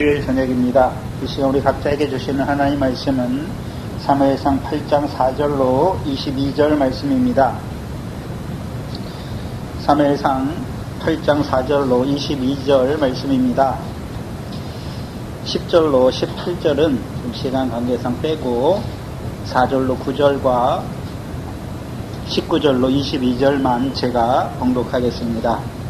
주일 저녁입니다. 이 시간 우리 각자에게 주시는 하나님 말씀은 사무엘상 8장 4절로 22절 말씀입니다. 사무엘상 8장 4절로 22절 말씀입니다. 10절로 18절은 좀 시간 관계상 빼고 4절로 9절과 19절로 22절만 제가 봉독하겠습니다.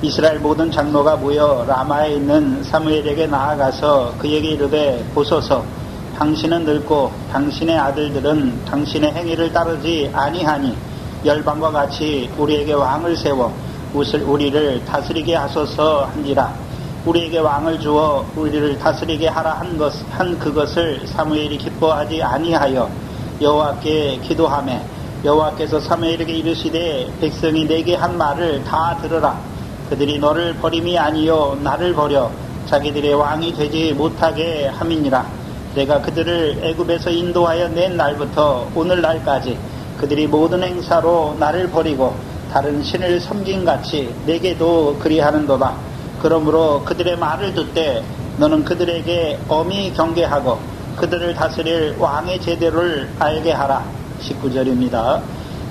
이스라엘 모든 장로가 모여 라마에 있는 사무엘에게 나아가서 그에게 이르되 보소서, 당신은 늙고 당신의 아들들은 당신의 행위를 따르지 아니하니 열방과 같이 우리에게 왕을 세워 우리를 다스리게 하소서 한지라. 우리에게 왕을 주어 우리를 다스리게 하라 한 그것을 사무엘이 기뻐하지 아니하여 여호와께 기도하매 여호와께서 사무엘에게 이르시되 백성이 내게 한 말을 다 들으라. 그들이 너를 버림이 아니요 나를 버려 자기들의 왕이 되지 못하게 함이니라. 내가 그들을 애굽에서 인도하여 낸 날부터 오늘날까지 그들이 모든 행사로 나를 버리고 다른 신을 섬긴같이 내게도 그리하는도다. 그러므로 그들의 말을 듣되 너는 그들에게 엄히 경계하고 그들을 다스릴 왕의 제도를 알게 하라. 19절입니다.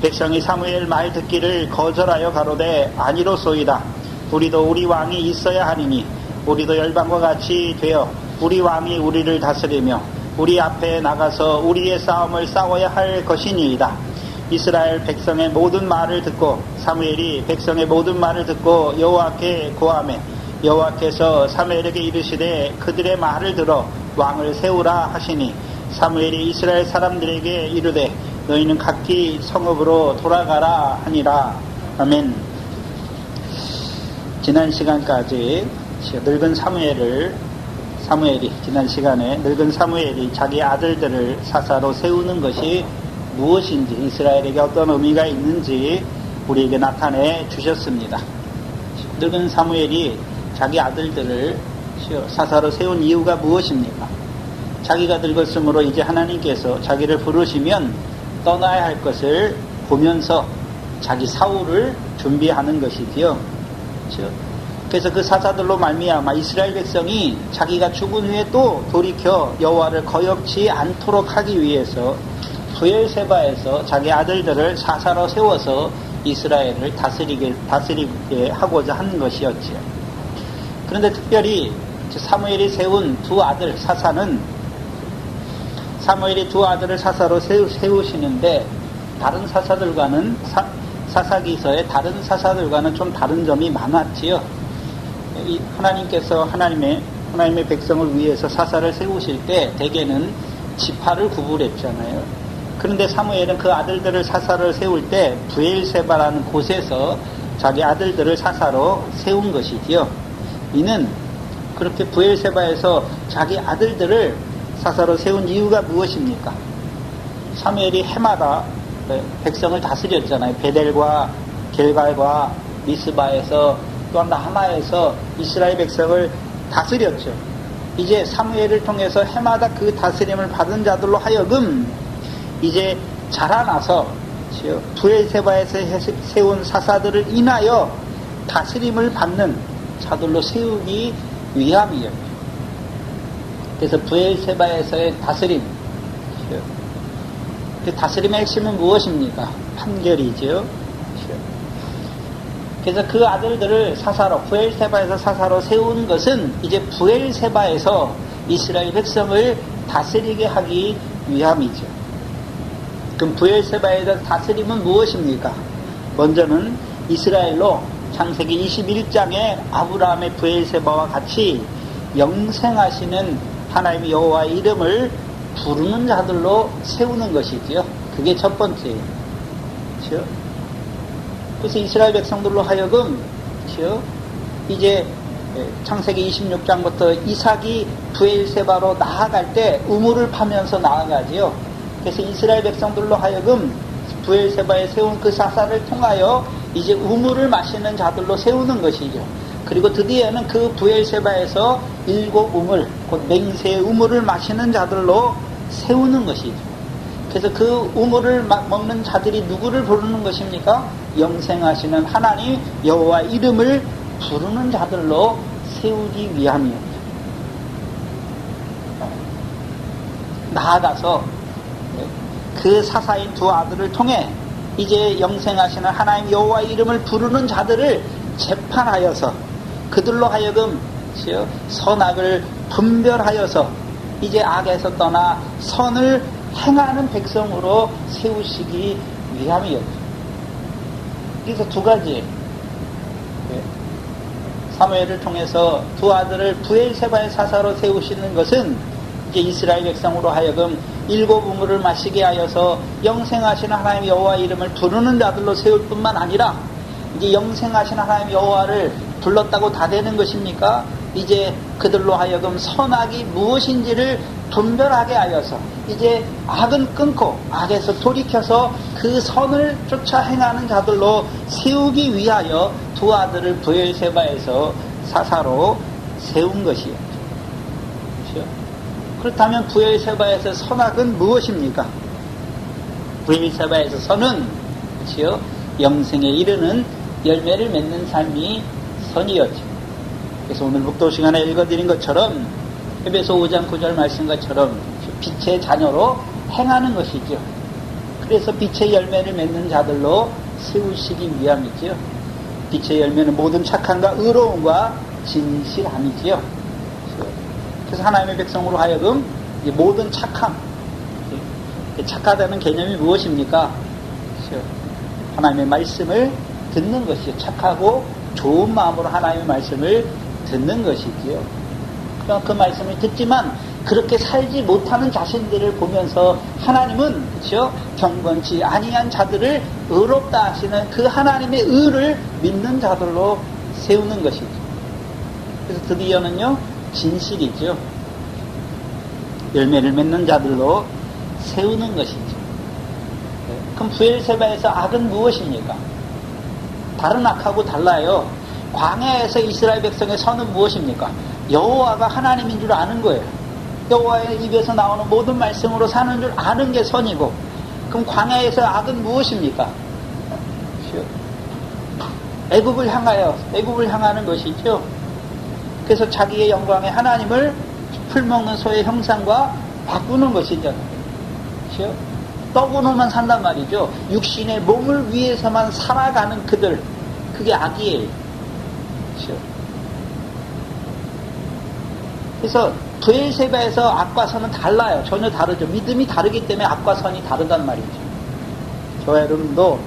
백성이 사무엘 말 듣기를 거절하여 가로되 아니로소이다. 우리도 우리 왕이 있어야 하리니 우리도 열방과 같이 되어 우리 왕이 우리를 다스리며 우리 앞에 나가서 우리의 싸움을 싸워야 할 것이니이다. 이스라엘 백성의 모든 말을 듣고 사무엘이 백성의 모든 말을 듣고 여호와께 고하매 여호와께서 사무엘에게 이르시되 그들의 말을 들어 왕을 세우라 하시니 사무엘이 이스라엘 사람들에게 이르되 너희는 각기 성읍으로 돌아가라 하니라. 아멘. 지난 시간까지 늙은 사무엘이 지난 시간에 늙은 사무엘이 자기 아들들을 사사로 세우는 것이 무엇인지, 이스라엘에게 어떤 의미가 있는지 우리에게 나타내 주셨습니다. 늙은 사무엘이 자기 아들들을 사사로 세운 이유가 무엇입니까? 자기가 늙었으므로 이제 하나님께서 자기를 부르시면 떠나야 할 것을 보면서 자기 사후를 준비하는 것이지요. 그래서 그 사사들로 말미암아 이스라엘 백성이 자기가 죽은 후에 또 돌이켜 여호와를 거역치 않도록 하기 위해서 브엘세바에서 자기 아들들을 사사로 세워서 이스라엘을 다스리게 하고자 한 것이었지요. 그런데 특별히 사무엘이 세운 두 아들 사사는 사무엘이 두 아들을 사사로 세우시는데 다른 사사들과는 사사기서의 다른 사사들과는 좀 다른 점이 많았지요. 하나님께서 하나님의 백성을 위해서 사사를 세우실 때 대개는 지파를 구분했잖아요. 그런데 사무엘은 그 아들들을 사사를 세울 때 브엘세바라는 곳에서 자기 아들들을 사사로 세운 것이지요. 이는 그렇게 브엘세바에서 자기 아들들을 사사로 세운 이유가 무엇입니까? 사무엘이 해마다 백성을 다스렸잖아요. 베델과 길갈과 미스바에서 또한 라마에서 이스라엘 백성을 다스렸죠. 이제 사무엘을 통해서 해마다 그 다스림을 받은 자들로 하여금 이제 자라나서 브엘세바에서 세운 사사들을 인하여 다스림을 받는 자들로 세우기 위함이에요. 그래서 브엘세바에서의 다스림, 그 다스림의 핵심은 무엇입니까? 판결이죠. 그래서 그 아들들을 사사로, 브엘세바에서 사사로 세운 것은 이제 브엘세바에서 이스라엘 백성을 다스리게 하기 위함이죠. 그럼 브엘세바에서 다스림은 무엇입니까? 먼저는 이스라엘로 창세기 21장에 아브라함의 브엘세바와 같이 영생하시는 하나님의 여호와의 이름을 부르는 자들로 세우는 것이지요. 그게 첫 번째예요. 그렇죠? 그래서 이스라엘 백성들로 하여금 그렇죠? 이제 창세기 26장부터 이삭이 브엘세바로 나아갈 때 우물을 파면서 나아가지요. 그래서 이스라엘 백성들로 하여금 브엘세바에 세운 그 사사를 통하여 이제 우물을 마시는 자들로 세우는 것이죠. 그리고 드디어는 그 브엘세바에서 7 우물, 곧 맹세의 우물을 마시는 자들로 세우는 것이죠. 그래서 그 우물을 먹는 자들이 누구를 부르는 것입니까? 영생하시는 하나님 여호와 이름을 부르는 자들로 세우기 위함이었죠. 나아가서 그 사사인 두 아들을 통해 이제 영생하시는 하나님 여호와의 이름을 부르는 자들을 재판하여서 그들로 하여금 선악을 분별하여서 이제 악에서 떠나 선을 행하는 백성으로 세우시기 위함이었죠. 그래서 두 가지, 사무엘을 통해서 두 아들을 브엘세바의 사사로 세우시는 것은 이제 이스라엘 백성으로 하여금 일곱 우물을 마시게 하여서 영생하시는 하나님 여호와의 이름을 부르는 자들로 세울 뿐만 아니라 이제 영생하시는 하나님 여호와를 불렀다고 다 되는 것입니까? 이제 그들로 하여금 선악이 무엇인지를 분별하게 하여서 이제 악은 끊고 악에서 돌이켜서 그 선을 쫓아 행하는 자들로 세우기 위하여 두 아들을 브엘세바에서 사사로 세운 것이에요. 그렇죠? 그렇다면 브엘세바에서 선악은 무엇입니까? 브엘세바에서 선은 그렇죠? 영생에 이르는 열매를 맺는 삶이 선이었죠. 그래서 오늘 묵도 시간에 읽어드린 것처럼 에베소 5장 9절 말씀 것처럼 빛의 자녀로 행하는 것이죠. 그래서 빛의 열매를 맺는 자들로 세우시기 위함이죠. 빛의 열매는 모든 착함과 의로움과 진실함이지요. 그래서 하나님의 백성으로 하여금 모든 착함, 착하다는 개념이 무엇입니까? 하나님의 말씀을 듣는 것이요. 착하고 좋은 마음으로 하나님의 말씀을 듣는 것이지요. 그 말씀을 듣지만 그렇게 살지 못하는 자신들을 보면서 하나님은 그렇죠? 경건치 아니한 자들을 의롭다 하시는 그 하나님의 의를 믿는 자들로 세우는 것이죠. 그래서 드디어는요 진실이죠. 열매를 맺는 자들로 세우는 것이죠. 그럼 브엘세바에서 악은 무엇입니까? 다른 악하고 달라요. 광야에서 이스라엘 백성의 선은 무엇입니까? 여호와가 하나님인 줄 아는 거예요. 여호와의 입에서 나오는 모든 말씀으로 사는 줄 아는 게 선이고, 그럼 광야에서 악은 무엇입니까? 애굽을 향하는 것이죠. 그래서 자기의 영광의 하나님을 풀먹는 소의 형상과 바꾸는 것이죠. 그렇죠? 떡으로만 산단 말이죠. 육신의 몸을 위해서만 살아가는 그들, 그게 악이에요. 그렇죠? 그래서 브엘세바에서 악과 선은 달라요. 전혀 다르죠. 믿음이 다르기 때문에 악과 선이 다르단 말이죠. 저와 여러분도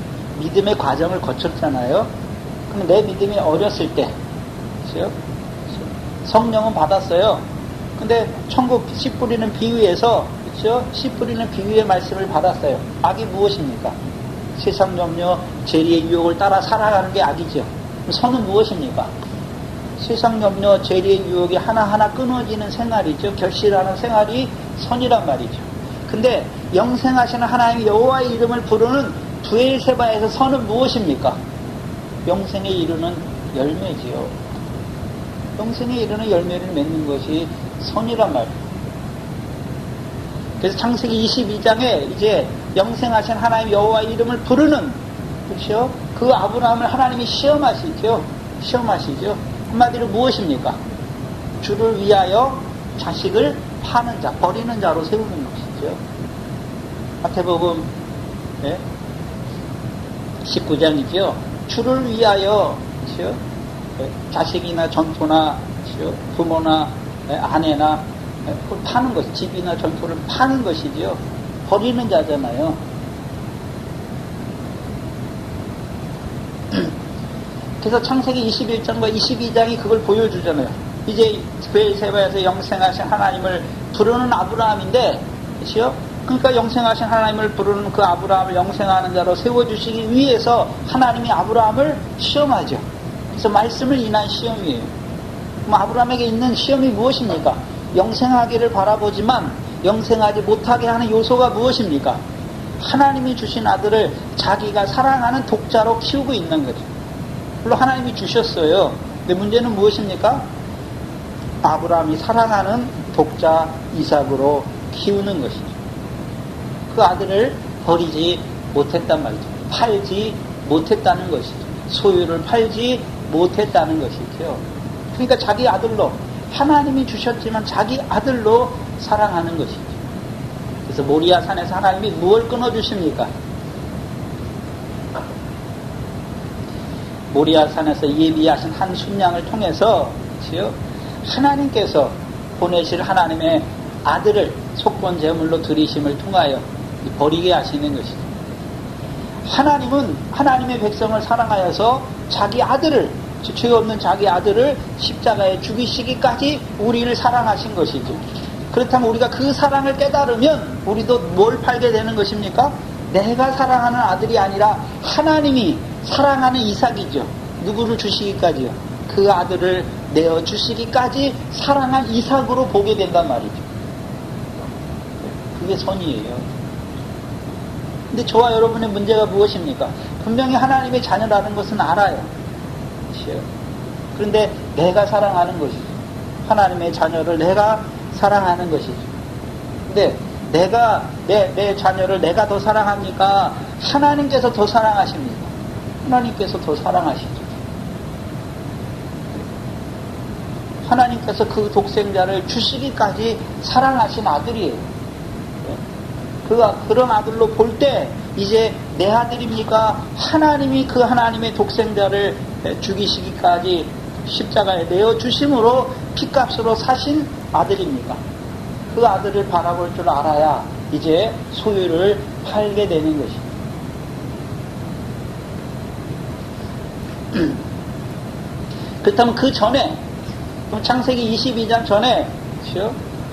믿음의 과정을 거쳤잖아요. 그럼 내 믿음이 어렸을 때, 그렇죠? 성령은 받았어요. 근데 천국 씨 뿌리는 비유에서, 그렇죠? 씨 뿌리는 비유의 말씀을 받았어요. 악이 무엇입니까? 세상 염려, 재리의 유혹을 따라 살아가는 게 악이죠. 선은 무엇입니까? 세상 염려, 재리의 유혹이 하나하나 끊어지는 생활이죠. 결실하는 생활이 선이란 말이죠. 근데 영생하시는 하나님 여호와의 이름을 부르는 브엘세바에서 선은 무엇입니까? 영생에 이르는 열매지요. 영생에 이르는 열매를 맺는 것이 선이란 말이에요. 그래서 창세기 22장에 이제 영생하신 하나님 여호와의 이름을 부르는, 그렇죠? 그 아브라함을 하나님이 시험하시죠. 한마디로 무엇입니까? 주를 위하여 자식을 파는 자, 버리는 자로 세우는 것이죠. 마태복음 19장이죠. 주를 위하여, 그렇죠? 자식이나 전토나, 그렇죠? 부모나 아내나 파는 것, 집이나 전토를 파는 것이죠. 버리는 자잖아요. 그래서 창세기 21장과 22장이 그걸 보여주잖아요. 이제 브엘세바에서 영생하신 하나님을 부르는 아브라함인데, 그렇죠? 그러니까 영생하신 하나님을 부르는 그 아브라함을 영생하는 자로 세워주시기 위해서 하나님이 아브라함을 시험하죠. 그래서 말씀을 인한 시험이에요. 그럼 아브라함에게 있는 시험이 무엇입니까? 영생하기를 바라보지만 영생하지 못하게 하는 요소가 무엇입니까? 하나님이 주신 아들을 자기가 사랑하는 독자로 키우고 있는 거죠. 물론 하나님이 주셨어요. 근데 문제는 무엇입니까? 아브라함이 사랑하는 독자 이삭으로 키우는 것이죠. 그 아들을 버리지 못했단 말이죠. 팔지 못했다는 것이죠. 소유를 팔지 못했다는 것이죠. 그러니까 자기 아들로, 하나님이 주셨지만 자기 아들로 사랑하는 것이죠. 그래서 모리아 산에서 하나님이 무엇을 끊어주십니까? 모리아 산에서 예비하신 한 순양을 통해서 하나님께서 보내실 하나님의 아들을 속건 제물로 드리심을 통하여 버리게 하시는 것이죠. 하나님은 하나님의 백성을 사랑하여서 자기 아들을, 죄 없는 자기 아들을 십자가에 죽이시기까지 우리를 사랑하신 것이죠. 그렇다면 우리가 그 사랑을 깨달으면 우리도 뭘 팔게 되는 것입니까? 내가 사랑하는 아들이 아니라 하나님이 사랑하는 이삭이죠. 누구를 주시기까지요? 그 아들을 내어 주시기까지 사랑한 이삭으로 보게 된단 말이죠. 그게 선이에요. 근데 저와 여러분의 문제가 무엇입니까? 분명히 하나님의 자녀라는 것은 알아요. 그렇죠? 그런데 내가 사랑하는 것이죠. 하나님의 자녀를 내가 사랑하는 것이죠. 근데 내가 내 자녀를 내가 더 사랑합니까? 하나님께서 더 사랑하십니까? 하나님께서 더 사랑하시죠. 하나님께서 그 독생자를 주시기까지 사랑하신 아들이에요. 그런 아들로 볼 때 이제 내 아들입니까? 하나님이 그 하나님의 독생자를 죽이시기까지 십자가에 내어주심으로 핏값으로 사신 아들입니까? 그 아들을 바라볼 줄 알아야 이제 소유를 팔게 되는 것입니다. 그렇다면 그 전에, 창세기 22장 전에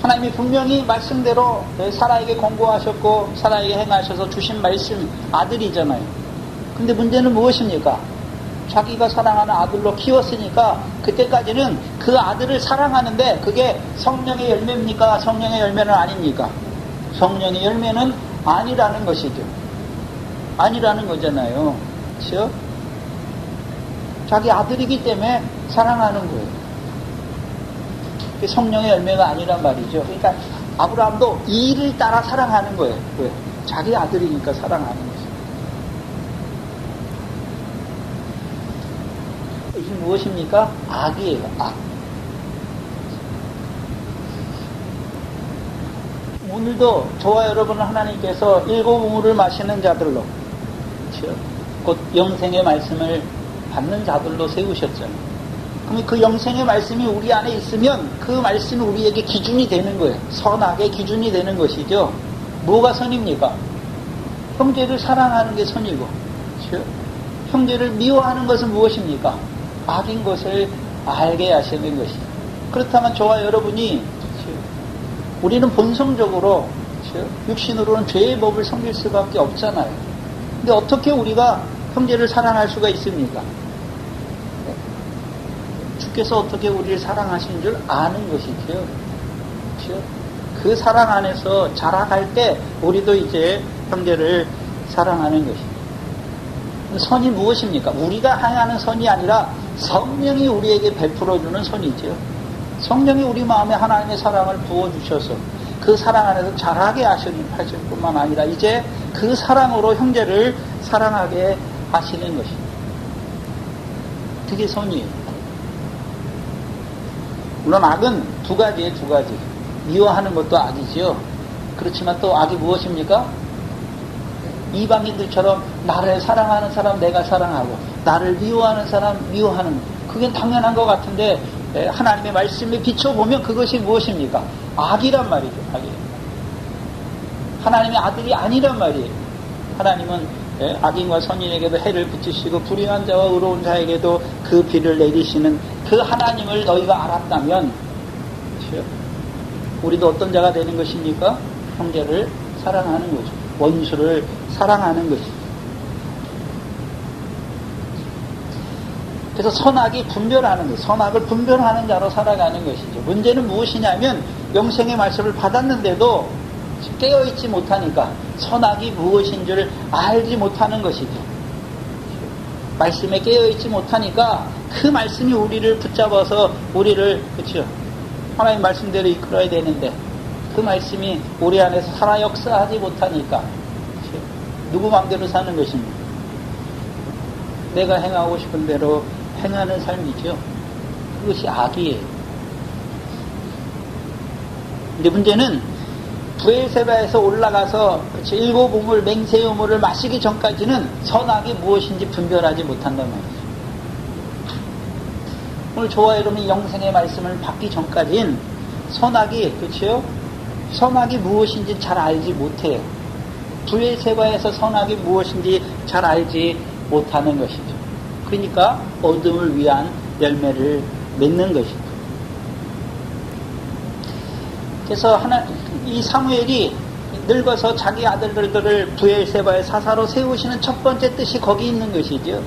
하나님이 분명히 말씀대로 사라에게 권고하셨고 사라에게 행하셔서 주신 말씀 아들이잖아요. 근데 문제는 무엇입니까? 자기가 사랑하는 아들로 키웠으니까 그때까지는 그 아들을 사랑하는데 그게 성령의 열매입니까? 성령의 열매는 아닙니까? 성령의 열매는 아니라는 것이죠. 아니라는 거잖아요. 그렇죠? 자기 아들이기 때문에 사랑하는 거예요. 성령의 열매가 아니란 말이죠. 그러니까 아브라함도 이를 따라 사랑하는 거예요. 왜? 자기 아들이니까 사랑하는 거죠. 이게 무엇입니까? 악이에요. 악. 오늘도 저와 여러분은 하나님께서 일곱 우물을 마시는 자들로, 그렇죠? 곧 영생의 말씀을 받는 자들로 세우셨잖아요. 그럼 그 영생의 말씀이 우리 안에 있으면 그 말씀이 우리에게 기준이 되는 거예요. 선악의 기준이 되는 것이죠. 뭐가 선입니까? 형제를 사랑하는 게 선이고, 그렇죠? 형제를 미워하는 것은 무엇입니까? 악인 것을 알게 하시는 것이죠. 그렇다면 저와 여러분이, 그렇죠? 우리는 본성적으로, 그렇죠? 육신으로는 죄의 법을 섬길 수밖에 없잖아요. 근데 어떻게 우리가 형제를 사랑할 수가 있습니까? 주께서 어떻게 우리를 사랑하신 줄 아는 것이죠. 그렇죠? 그 사랑 안에서 자라갈 때 우리도 이제 형제를 사랑하는 것입니다. 선이 무엇입니까? 우리가 행하는 선이 아니라 성령이 우리에게 베풀어주는 선이죠. 성령이 우리 마음에 하나님의 사랑을 부어주셔서 그 사랑 안에서 자라게 하실 뿐만 아니라 이제 그 사랑으로 형제를 사랑하게 하시는 것입니다. 그게 선이에요. 물론 악은 두 가지. 미워하는 것도 악이지요. 그렇지만 또 악이 무엇입니까? 이방인들처럼 나를 사랑하는 사람 내가 사랑하고 나를 미워하는 사람 미워하는 것. 그게 당연한 것 같은데 하나님의 말씀에 비춰보면 그것이 무엇입니까? 악이란 말이죠. 악이에요. 하나님의 아들이 아니란 말이에요. 하나님은 악인과 선인에게도 해를 붙이시고 불의한 자와 의로운 자에게도 그 비를 내리시는 그 하나님을 너희가 알았다면, 그렇죠? 우리도 어떤 자가 되는 것입니까? 형제를 사랑하는 거죠. 원수를 사랑하는 것이죠. 그래서 선악이 분별하는 것, 선악을 분별하는 자로 살아가는 것이죠. 문제는 무엇이냐면 영생의 말씀을 받았는데도 깨어있지 못하니까 선악이 무엇인 줄 알지 못하는 것이죠. 말씀에 깨어있지 못하니까 그 말씀이 우리를 붙잡아서 우리를, 그렇죠? 하나님 말씀대로 이끌어야 되는데 그 말씀이 우리 안에서 살아 역사하지 못하니까, 그렇죠? 누구 마음대로 사는 것입니다. 내가 행하고 싶은 대로 행하는 삶이죠. 그것이 악이에요. 근데 문제는 부엘세바에서 올라가서 일곱 우물 맹세 우물을 마시기 전까지는 선악이 무엇인지 분별하지 못한단 말이죠. 오늘 저와 여러분이 영생의 말씀을 받기 전까지는 선악이, 그렇죠? 선악이 무엇인지 잘 알지 못해요. 부엘세바에서 선악이 무엇인지 잘 알지 못하는 것이죠. 그러니까 어둠을 위한 열매를 맺는 것이죠. 그래서 이 사무엘이 늙어서 자기 아들들을 부엘세바의 사사로 세우시는 첫 번째 뜻이 거기 있는 것이죠.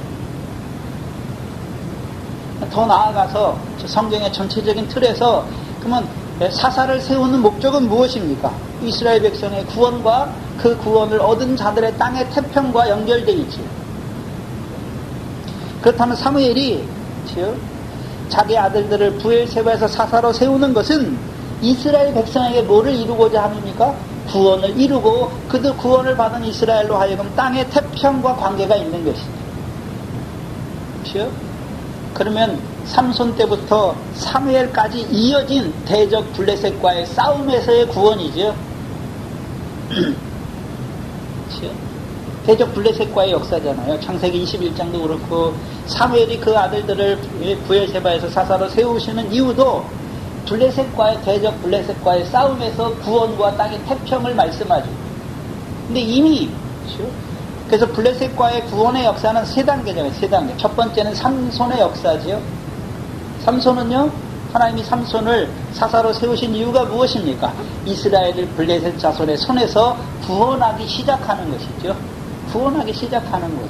더 나아가서 성경의 전체적인 틀에서 그러면 사사를 세우는 목적은 무엇입니까? 이스라엘 백성의 구원과 그 구원을 얻은 자들의 땅의 태평과 연결되어 있지요. 그렇다면 사무엘이 자기 아들들을 부엘세바에서 사사로 세우는 것은 이스라엘 백성에게 뭐를 이루고자 합니까? 구원을 이루고 그들 구원을 받은 이스라엘로 하여금 땅의 태평과 관계가 있는 것이죠. 그렇죠? 그러면 삼손 때부터 사무엘까지 이어진 대적 블레셋과의 싸움에서의 구원이죠. 그렇죠? 대적 블레셋과의 역사잖아요. 창세기 21장도 그렇고 사무엘이 그 아들들을 부엘세바에서 사사로 세우시는 이유도 블레셋과의 대적 블레셋과의 싸움에서 구원과 땅의 태평을 말씀하죠. 근데 이미 그렇죠? 그래서 블레셋과의 구원의 역사는 세 단계잖아요. 세 단계. 첫 번째는 삼손의 역사지요. 삼손은요, 하나님이 삼손을 사사로 세우신 이유가 무엇입니까? 이스라엘을 블레셋 자손의 손에서 구원하기 시작하는 것이죠. 구원하기 시작하는 것.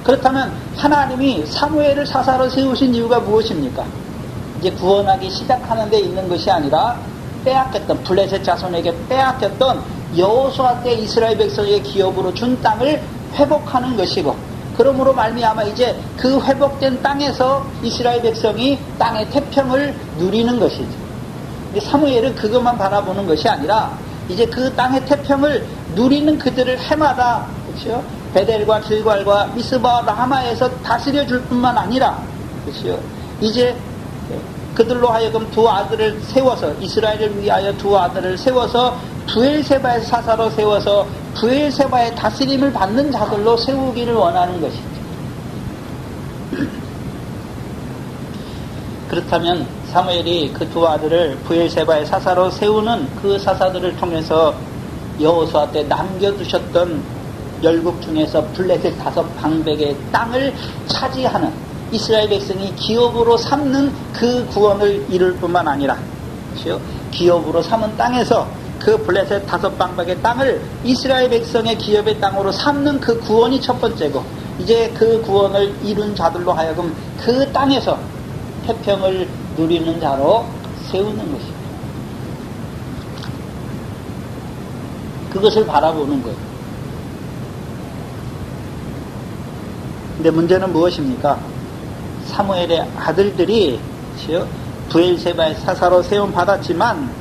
그렇다면 하나님이 사무엘을 사사로 세우신 이유가 무엇입니까? 이제 구원하기 시작하는 데 있는 것이 아니라 빼앗겼던 블레셋 자손에게 빼앗겼던 여호수아 때 이스라엘 백성에게 기업으로 준 땅을 회복하는 것이고, 그러므로 말미암아 이제 그 회복된 땅에서 이스라엘 백성이 땅의 태평을 누리는 것이죠. 사무엘은 그것만 바라보는 것이 아니라 이제 그 땅의 태평을 누리는 그들을 해마다 그렇죠? 베델과 길갈과 미스바와 라마에서 다스려 줄 뿐만 아니라 그렇죠? 이제 그들로 하여금 두 아들을 세워서 이스라엘을 위하여 두 아들을 세워서 부엘세바의 사사로 세워서 부엘세바의 다스림을 받는 자들로 세우기를 원하는 것이죠. 그렇다면 사무엘이 그 두 아들을 부엘세바의 사사로 세우는 그 사사들을 통해서 여호수아 때 남겨두셨던 열국 중에서 블레셋 5방백의 땅을 차지하는 이스라엘 백성이 기업으로 삼는 그 구원을 이룰 뿐만 아니라 그렇죠? 기업으로 삼은 땅에서 그 블레셋 5방백의 땅을 이스라엘 백성의 기업의 땅으로 삼는 그 구원이 첫 번째고, 이제 그 구원을 이룬 자들로 하여금 그 땅에서 태평을 누리는 자로 세우는 것입니다. 그것을 바라보는 거예요. 근데 문제는 무엇입니까? 사무엘의 아들들이 부엘세바의 사사로 세움 받았지만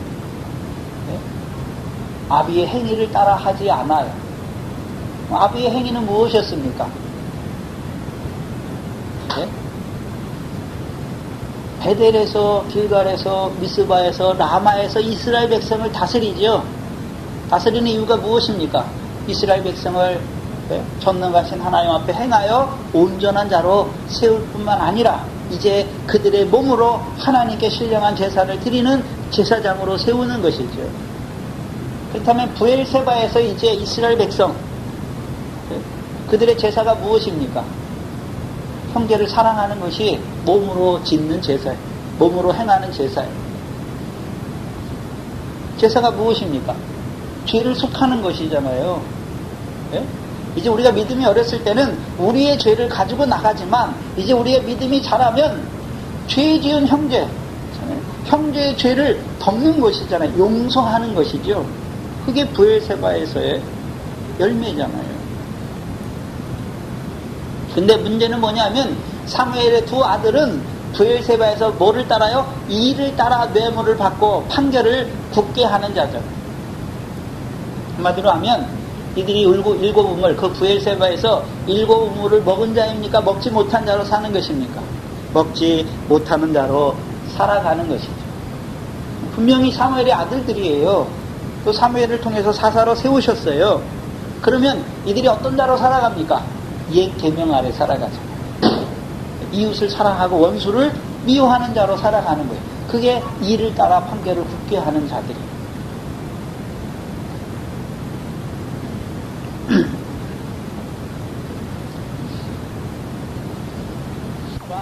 아비의 행위를 따라 하지 않아요. 아비의 행위는 무엇이었습니까? 네? 베델에서 길갈에서 미스바에서 라마에서 이스라엘 백성을 다스리죠. 다스리는 이유가 무엇입니까? 이스라엘 백성을 전능하신 하나님 앞에 행하여 온전한 자로 세울 뿐만 아니라 이제 그들의 몸으로 하나님께 신령한 제사를 드리는 제사장으로 세우는 것이죠. 그렇다면 부엘세바에서 이제 이스라엘 백성 그들의 제사가 무엇입니까? 형제를 사랑하는 것이 몸으로 짓는 제사예요. 몸으로 행하는 제사예요. 제사가 무엇입니까? 죄를 속하는 것이잖아요. 네? 이제 우리가 믿음이 어렸을 때는 우리의 죄를 가지고 나가지만 이제 우리의 믿음이 자라면 죄 지은 형제의 죄를 덮는 것이잖아요. 용서하는 것이죠. 그게 부엘세바에서의 열매잖아요. 근데 문제는 뭐냐면 사무엘의 두 아들은 부엘세바에서 뭐를 따라요? 이를 따라 뇌물을 받고 판결을 굳게 하는 자죠. 한마디로 하면 이들이 일곱 우물, 그 부엘세바에서 일곱 우물을 먹은 자입니까? 먹지 못한 자로 사는 것입니까? 먹지 못하는 자로 살아가는 것이죠. 분명히 사무엘의 아들들이에요. 또 사무엘을 통해서 사사로 세우셨어요. 그러면 이들이 어떤 자로 살아갑니까? 옛 계명 아래 살아가죠. 이웃을 사랑하고 원수를 미워하는 자로 살아가는 거예요. 그게 이를 따라 판결을 굳게 하는 자들이에요.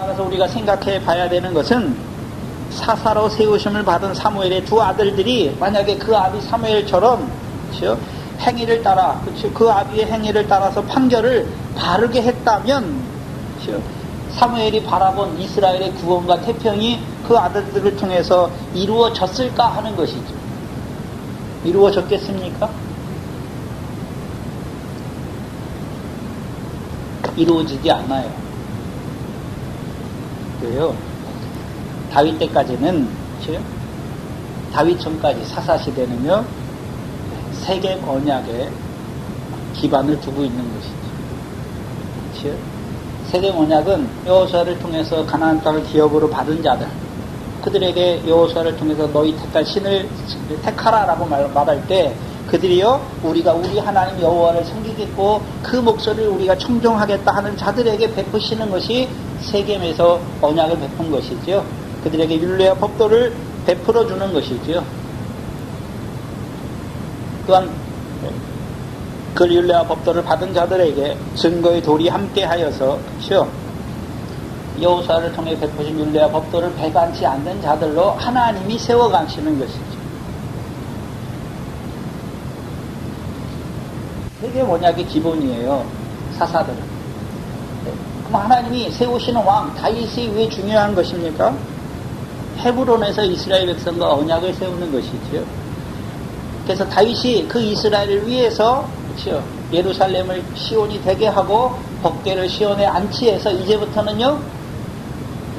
그래서 우리가 생각해 봐야 되는 것은 사사로 세우심을 받은 사무엘의 두 아들들이 만약에 그 아비 사무엘처럼 그렇죠? 행위를 따라 그렇죠? 그 아비의 행위를 따라서 판결을 바르게 했다면 그렇죠? 사무엘이 바라본 이스라엘의 구원과 태평이 그 아들들을 통해서 이루어졌을까 하는 것이죠. 이루어졌겠습니까? 이루어지지 않아요. 왜요? 다윗 때까지는 그렇죠? 다윗 전까지 사사시대는요 세계 언약에 기반을 두고 있는 것이죠. 그렇죠? 세계 언약은 여호수아를 통해서 가나안 땅을 기업으로 받은 자들, 그들에게 여호수아를 통해서 너희 택할 신을 택하라라고 말할 때 그들이요 우리가 우리 하나님 여호와를 섬기겠고 그 목소리를 우리가 청종하겠다 하는 자들에게 베푸시는 것이 세겜에서 언약을 베푼 것이죠. 그들에게 율례와 법도를 베풀어 주는 것이죠. 또한 그 율례와 법도를 받은 자들에게 증거의 돌이 함께하여서 그렇죠? 여호수아를 통해 베푸신 율례와 법도를 배반치 않는 자들로 하나님이 세워가시는 것이죠. 세계 언약의 기본이에요. 사사들은. 그럼 하나님이 세우시는 왕 다윗이 왜 중요한 것입니까? 헤브론에서 이스라엘 백성과 언약을 세우는 것이죠. 그래서 다윗이 그 이스라엘을 위해서 그렇죠? 예루살렘을 시온이 되게 하고 법궤를 시온에 안치해서 이제부터는요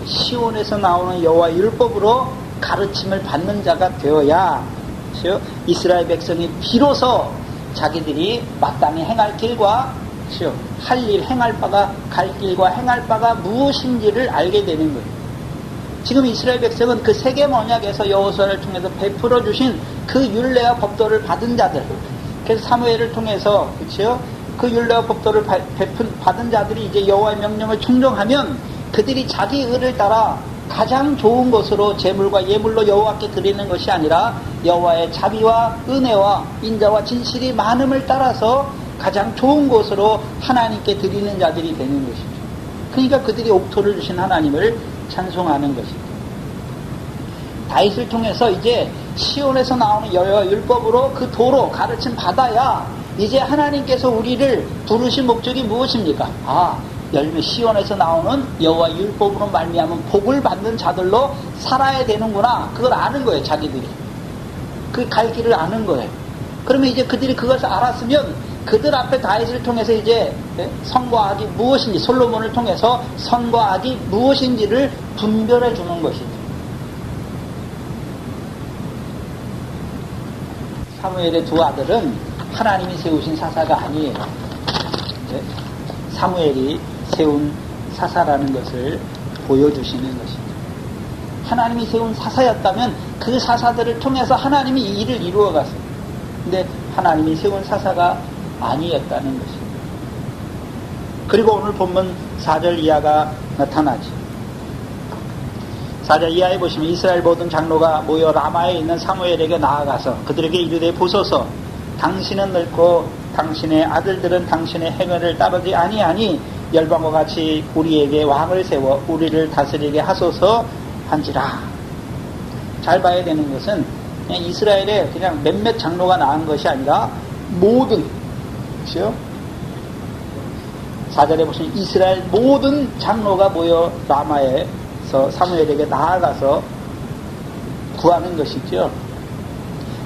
시온에서 나오는 여호와 율법으로 가르침을 받는 자가 되어야 그렇죠? 이스라엘 백성이 비로소 자기들이 마땅히 행할 길과 그렇죠? 할 일 행할 바가 갈 길과 행할 바가 무엇인지를 알게 되는 거예요. 지금 이스라엘 백성은 그 세겜 언약에서 여호수아를 통해서 베풀어 주신 그 율례와 법도를 받은 자들, 그래서 사무엘을 통해서 그렇죠? 그 율례와 법도를 받은 자들이 이제 여호와의 명령을 청종하면 그들이 자기 의를 따라 가장 좋은 것으로 제물과 예물로 여호와께 드리는 것이 아니라 여호와의 자비와 은혜와 인자와 진실이 많음을 따라서 가장 좋은 것으로 하나님께 드리는 자들이 되는 것이죠. 그러니까 그들이 옥토를 주신 하나님을 찬송하는 것이죠. 다윗을 통해서 이제 시온에서 나오는 여호와 율법으로 그 도로 가르침 받아야 이제 하나님께서 우리를 부르신 목적이 무엇입니까? 열매 시온에서 나오는 여호와 율법으로 말미암은 복을 받는 자들로 살아야 되는구나. 그걸 아는 거예요, 자기들이. 그 갈 길을 아는 거예요. 그러면 이제 그들이 그것을 알았으면 그들 앞에 다윗을 통해서 이제 선과 악이 무엇인지, 솔로몬을 통해서 선과 악이 무엇인지를 분별해 주는 것이죠. 사무엘의 두 아들은 하나님이 세우신 사사가 아니에요. 사무엘이 세운 사사라는 것을 보여주시는 것이죠. 하나님이 세운 사사였다면 그 사사들을 통해서 하나님이 이 일을 이루어 갔어요. 근데 하나님이 세운 사사가 아니었다는 것입니다. 그리고 오늘 본문 4절 이하가 나타나죠. 4절 이하에 보시면 이스라엘 모든 장로가 모여 라마에 있는 사무엘에게 나아가서 그들에게 이르되 보소서 당신은 늙고 당신의 아들들은 당신의 행위를 따르지 아니하니 열방과 같이 우리에게 왕을 세워 우리를 다스리게 하소서 한지라. 잘 봐야 되는 것은 그냥 이스라엘에 그냥 몇몇 장로가 나온 것이 아니라 모든, 그렇죠? 4절에 보시면 이스라엘 모든 장로가 모여 라마에서 사무엘에게 나아가서 구하는 것이죠.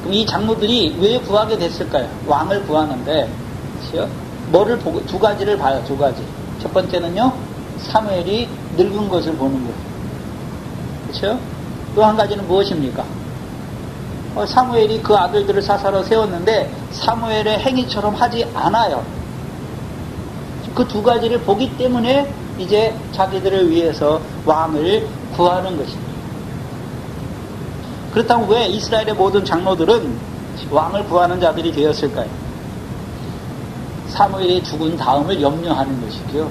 그럼 이 장로들이 왜 구하게 됐을까요? 왕을 구하는데, 그렇죠? 뭐를 보고, 두 가지를 봐요, 두 가지. 첫 번째는요, 사무엘이 늙은 것을 보는 거예요. 그렇죠? 또 한 가지는 무엇입니까? 사무엘이 그 아들들을 사사로 세웠는데 사무엘의 행위처럼 하지 않아요. 그 두 가지를 보기 때문에 이제 자기들을 위해서 왕을 구하는 것입니다. 그렇다면 왜 이스라엘의 모든 장로들은 왕을 구하는 자들이 되었을까요? 사무엘이 죽은 다음을 염려하는 것이죠.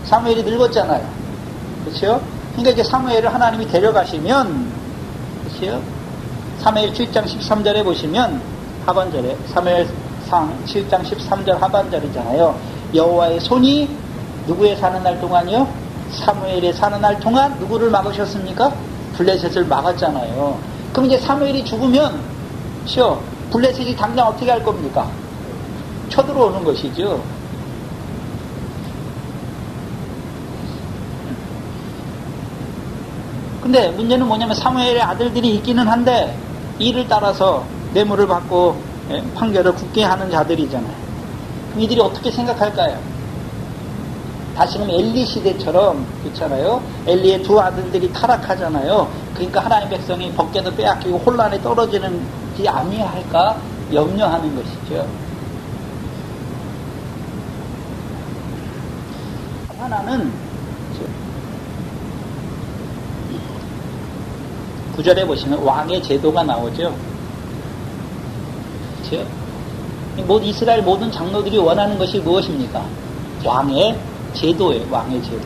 사무엘이 늙었잖아요. 그렇죠? 그러니까 이제 사무엘을 하나님이 데려가시면, 그렇죠? 사무엘 7장 13절에 보시면 하반절에 사무엘상 7장 13절 하반절이잖아요. 여호와의 손이 누구의 사는 날 동안이요? 사무엘의 사는 날 동안 누구를 막으셨습니까? 블레셋을 막았잖아요. 그럼 이제 사무엘이 죽으면 블레셋이 당장 어떻게 할 겁니까? 쳐들어오는 것이죠. 근데 문제는 뭐냐면 사무엘의 아들들이 있기는 한데 이를 따라서 뇌물을 받고 판결을 굳게 하는 자들이잖아요. 그럼 이들이 어떻게 생각할까요? 다시금 엘리 시대처럼 그렇잖아요. 엘리의 두 아들들이 타락하잖아요. 그러니까 하나님의 백성이 법궤도 빼앗기고 혼란에 떨어지는지 아니할까 염려하는 것이죠. 하나는 9절에 보시면 왕의 제도가 나오죠. 그렇죠? 이스라엘 모든 장로들이 원하는 것이 무엇입니까? 왕의 제도예요. 왕의 제도.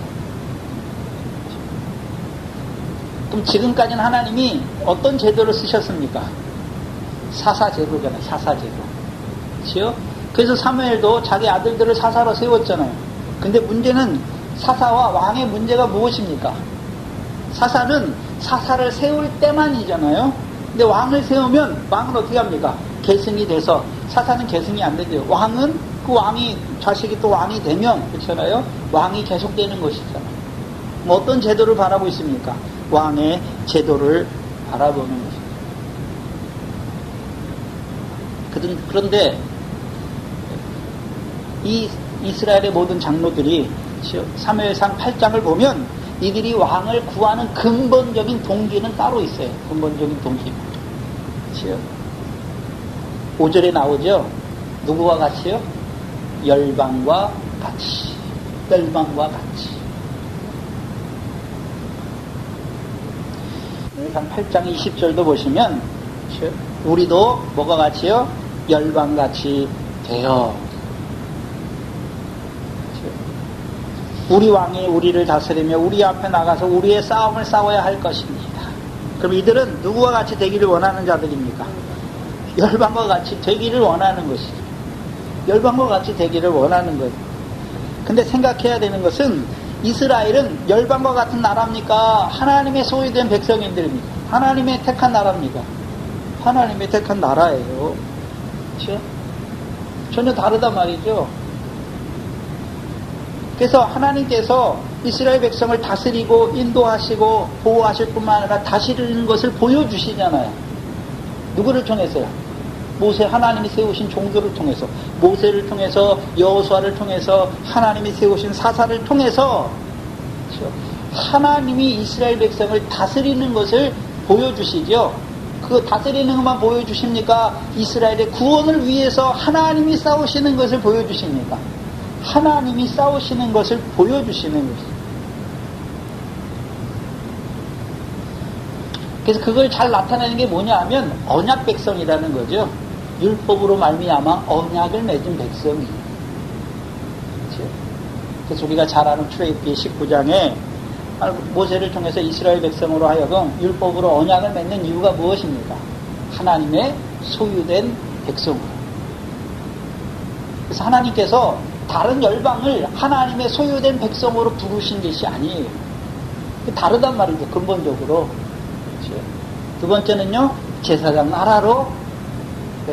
그럼 지금까지는 하나님이 어떤 제도를 쓰셨습니까? 사사제도잖아요. 사사제도. 그렇죠? 그래서 사무엘도 자기 아들들을 사사로 세웠잖아요. 근데 문제는 사사와 왕의 문제가 무엇입니까? 사사는 사사를 세울 때만이잖아요. 근데 왕을 세우면 왕은 어떻게 합니까? 계승이 돼서 사사는 계승이 안 되죠. 왕은 그 왕이 자식이 또 왕이 되면 그렇잖아요. 왕이 계속되는 것이잖아요. 뭐 어떤 제도를 바라고 있습니까? 왕의 제도를 바라보는 것입니다. 그런데 이 이스라엘의 모든 장로들이 사무엘상 8장을 보면 이들이 왕을 구하는 근본적인 동기는 따로 있어요. 근본적인 동기. 그렇죠? 5절에 나오죠. 누구와 같이요? 열방과 같이. 열방과 같이. 사무엘상 8장 20절도 보시면 그렇죠? 우리도 뭐가 같이요? 열방같이 되어. 우리 왕이 우리를 다스리며 우리 앞에 나가서 우리의 싸움을 싸워야 할 것입니다. 그럼 이들은 누구와 같이 되기를 원하는 자들입니까? 열방과 같이 되기를 원하는 것이죠. 열방과 같이 되기를 원하는 거예요. 근데 생각해야 되는 것은 이스라엘은 열방과 같은 나라입니까? 하나님의 소유된 백성인들입니까? 하나님의 택한 나라입니까? 하나님의 택한 나라예요. 그렇죠? 전혀 다르단 말이죠. 그래서 하나님께서 이스라엘 백성을 다스리고 인도하시고 보호하실 뿐만 아니라 다스리는 것을 보여주시잖아요. 누구를 통해서요? 모세, 하나님이 세우신 종들을 통해서, 모세를 통해서, 여호수아를 통해서, 하나님이 세우신 사사를 통해서 그렇죠? 하나님이 이스라엘 백성을 다스리는 것을 보여주시죠. 그 다스리는 것만 보여주십니까? 이스라엘의 구원을 위해서 하나님이 싸우시는 것을 보여주십니까? 하나님이 싸우시는 것을 보여주시는 것이죠. 그래서 그걸 잘 나타내는 게 뭐냐 하면 언약 백성이라는 거죠. 율법으로 말미암아 언약을 맺은 백성이. 그렇죠? 그래서 우리가 잘 아는 출애굽기 19장에 모세를 통해서 이스라엘 백성으로 하여금 율법으로 언약을 맺는 이유가 무엇입니까? 하나님의 소유된 백성으로. 그래서 하나님께서 다른 열방을 하나님의 소유된 백성으로 부르신 것이 아니에요. 다르단 말이죠. 근본적으로. 그렇죠? 두 번째는요. 제사장 나라로,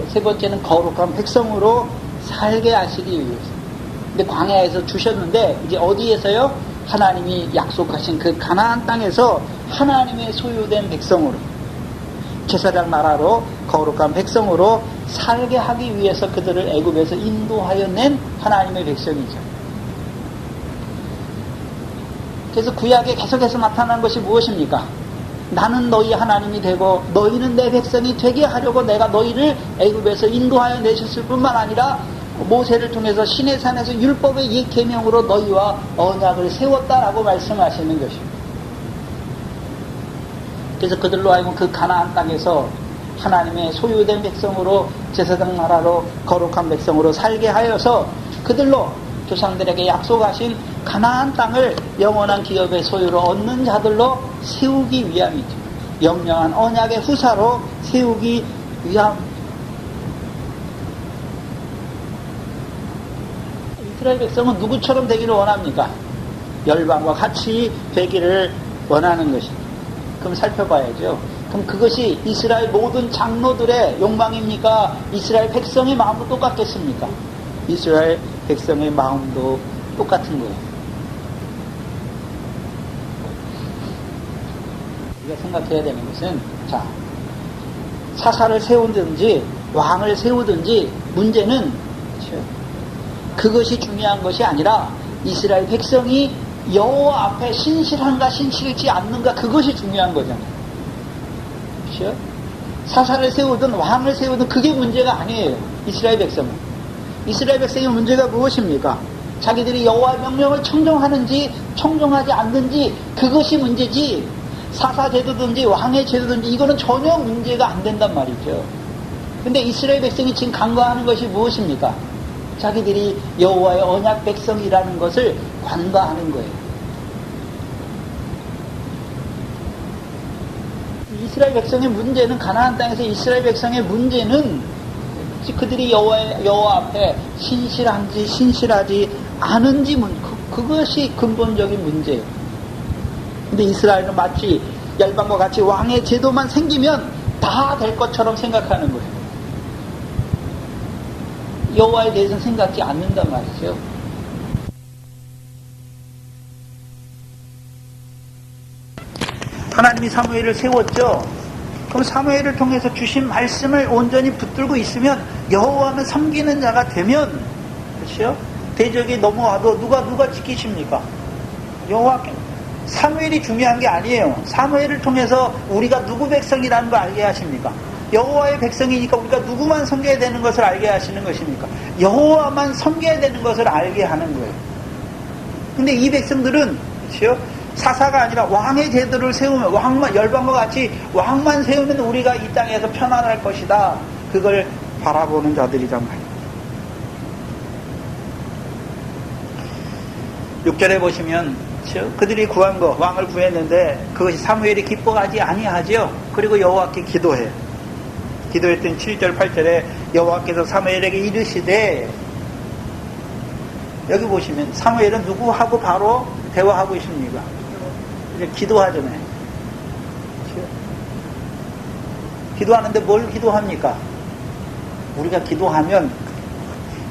세 번째는 거룩한 백성으로 살게 하시기 위해서. 근데 광야에서 주셨는데 이제 어디에서요? 하나님이 약속하신 그 가나안 땅에서 하나님의 소유된 백성으로, 제사장 나라로, 거룩한 백성으로 살게 하기 위해서 그들을 애굽에서 인도하여 낸 하나님의 백성이죠. 그래서 구약에 계속해서 나타난 것이 무엇입니까? 나는 너희 하나님이 되고 너희는 내 백성이 되게 하려고 내가 너희를 애굽에서 인도하여 내셨을 뿐만 아니라 모세를 통해서 시내산에서 율법의 옛 계명으로 너희와 언약을 세웠다라고 말씀하시는 것입니다. 그래서 그들로 하여금 그 가나안 땅에서 하나님의 소유된 백성으로 제사장 나라로 거룩한 백성으로 살게 하여서 그들로 조상들에게 약속하신 가나안 땅을 영원한 기업의 소유로 얻는 자들로 세우기 위함이죠. 영영한 언약의 후사로 세우기 위함. 이스라엘 백성은 누구처럼 되기를 원합니까? 열방과 같이 되기를 원하는 것입니다. 그럼 살펴봐야죠. 그럼 그것이 이스라엘 모든 장로들의 욕망입니까? 이스라엘 백성의 마음도 똑같겠습니까? 이스라엘 백성의 마음도 똑같은 거예요. 우리가 생각해야 되는 것은, 자, 사사를 세우든지 왕을 세우든지 문제는 그것이 중요한 것이 아니라 이스라엘 백성이 여호와 앞에 신실한가 신실지 않는가, 그것이 중요한 거잖아요. 그렇죠? 사사를 세우든 왕을 세우든 그게 문제가 아니에요. 이스라엘 백성은. 이스라엘 백성의 문제가 무엇입니까? 자기들이 여호와의 명령을 청종하는지 청종하지 않는지, 그것이 문제지, 사사 제도든지 왕의 제도든지 이거는 전혀 문제가 안 된단 말이죠. 근데 이스라엘 백성이 지금 간과하는 것이 무엇입니까? 자기들이 여호와의 언약 백성이라는 것을 간과하는 거예요. 이스라엘 백성의 문제는, 가나안 땅에서 이스라엘 백성의 문제는 그들이 여호와 앞에 신실한지 신실하지 않은지, 그것이 근본적인 문제예요. 근데 이스라엘은 마치 열방과 같이 왕의 제도만 생기면 다 될 것처럼 생각하는 거예요. 여호와에 대해서는 생각지 않는단 말이죠. 하나님이 사무엘을 세웠죠. 그럼 사무엘을 통해서 주신 말씀을 온전히 붙들고 있으면, 여호와만 섬기는 자가 되면, 그렇죠? 대적이 넘어와도 누가 지키십니까? 여호와께. 사무엘이 중요한 게 아니에요. 사무엘을 통해서 우리가 누구 백성이라는 걸 알게 하십니까? 여호와의 백성이니까 우리가 누구만 섬겨야 되는 것을 알게 하시는 것입니까? 여호와만 섬겨야 되는 것을 알게 하는 거예요. 근데 이 백성들은, 그렇죠? 사사가 아니라 왕의 제도를 세우면, 왕만, 열방과 같이 왕만 세우면 우리가 이 땅에서 편안할 것이다, 그걸 바라보는 자들이란 말이에요. 6절에 보시면, 그렇죠? 그들이 구한 거, 왕을 구했는데 그것이 사무엘이 기뻐하지 아니하죠. 그리고 여호와께 기도해요. 기도했더니 7절 8절에 여호와께서 사무엘에게 이르시되, 여기 보시면 사무엘은 누구하고 바로 대화하고 있습니까? 이제 기도하잖아요. 기도하는데 뭘 기도합니까? 우리가 기도하면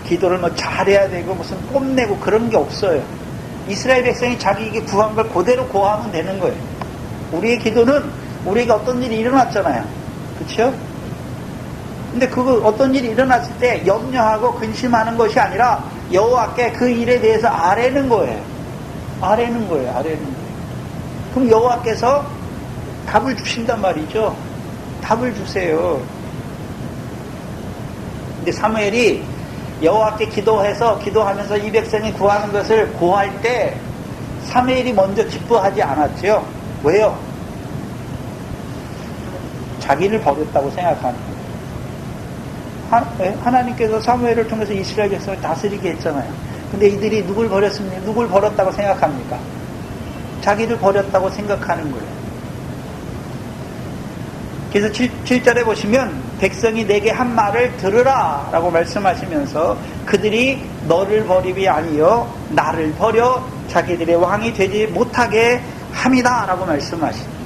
기도를 뭐 잘해야 되고 무슨 뽐내고 그런 게 없어요. 이스라엘 백성이 자기에게 구한 걸 그대로 고하면 되는 거예요. 우리의 기도는 우리에게 어떤 일이 일어났잖아요. 그렇죠? 근데 어떤 일이 일어났을 때 염려하고 근심하는 것이 아니라 여호와께 그 일에 대해서 아뢰는 거예요. 아뢰는 거예요. 그럼 여호와께서 답을 주신단 말이죠. 답을 주세요. 근데 사무엘이 여호와께 기도하면서 이 백성이 구하는 것을 고할 때 사무엘이 먼저 기뻐하지 않았죠. 왜요? 자기를 버렸다고 생각하는 거예요. 하나님께서 사무엘을 통해서 이스라엘 백성을 다스리게 했잖아요. 근데 이들이 누굴 버렸습니까? 누굴 버렸다고 생각합니까? 자기를 버렸다고 생각하는 거예요. 그래서 7절에 보시면 백성이 내게 한 말을 들으라 라고 말씀하시면서 그들이 너를 버림이 아니요 나를 버려 자기들의 왕이 되지 못하게 함이다 라고 말씀하십니다.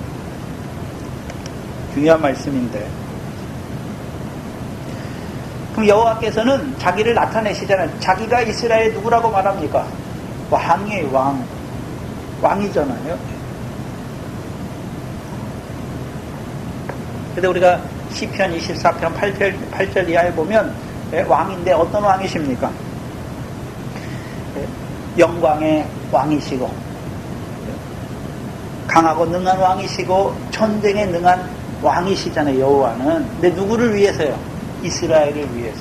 중요한 말씀인데, 그럼 여호와께서는 자기를 나타내시잖아요. 자기가 이스라엘 누구라고 말합니까? 왕이에요. 왕이잖아요. 근데 우리가 시편 24편 8절 이하에 보면 왕인데 어떤 왕이십니까? 영광의 왕이시고 강하고 능한 왕이시고 전쟁에 능한 왕이시잖아요. 여호와는. 근데 누구를 위해서요? 이스라엘을 위해서.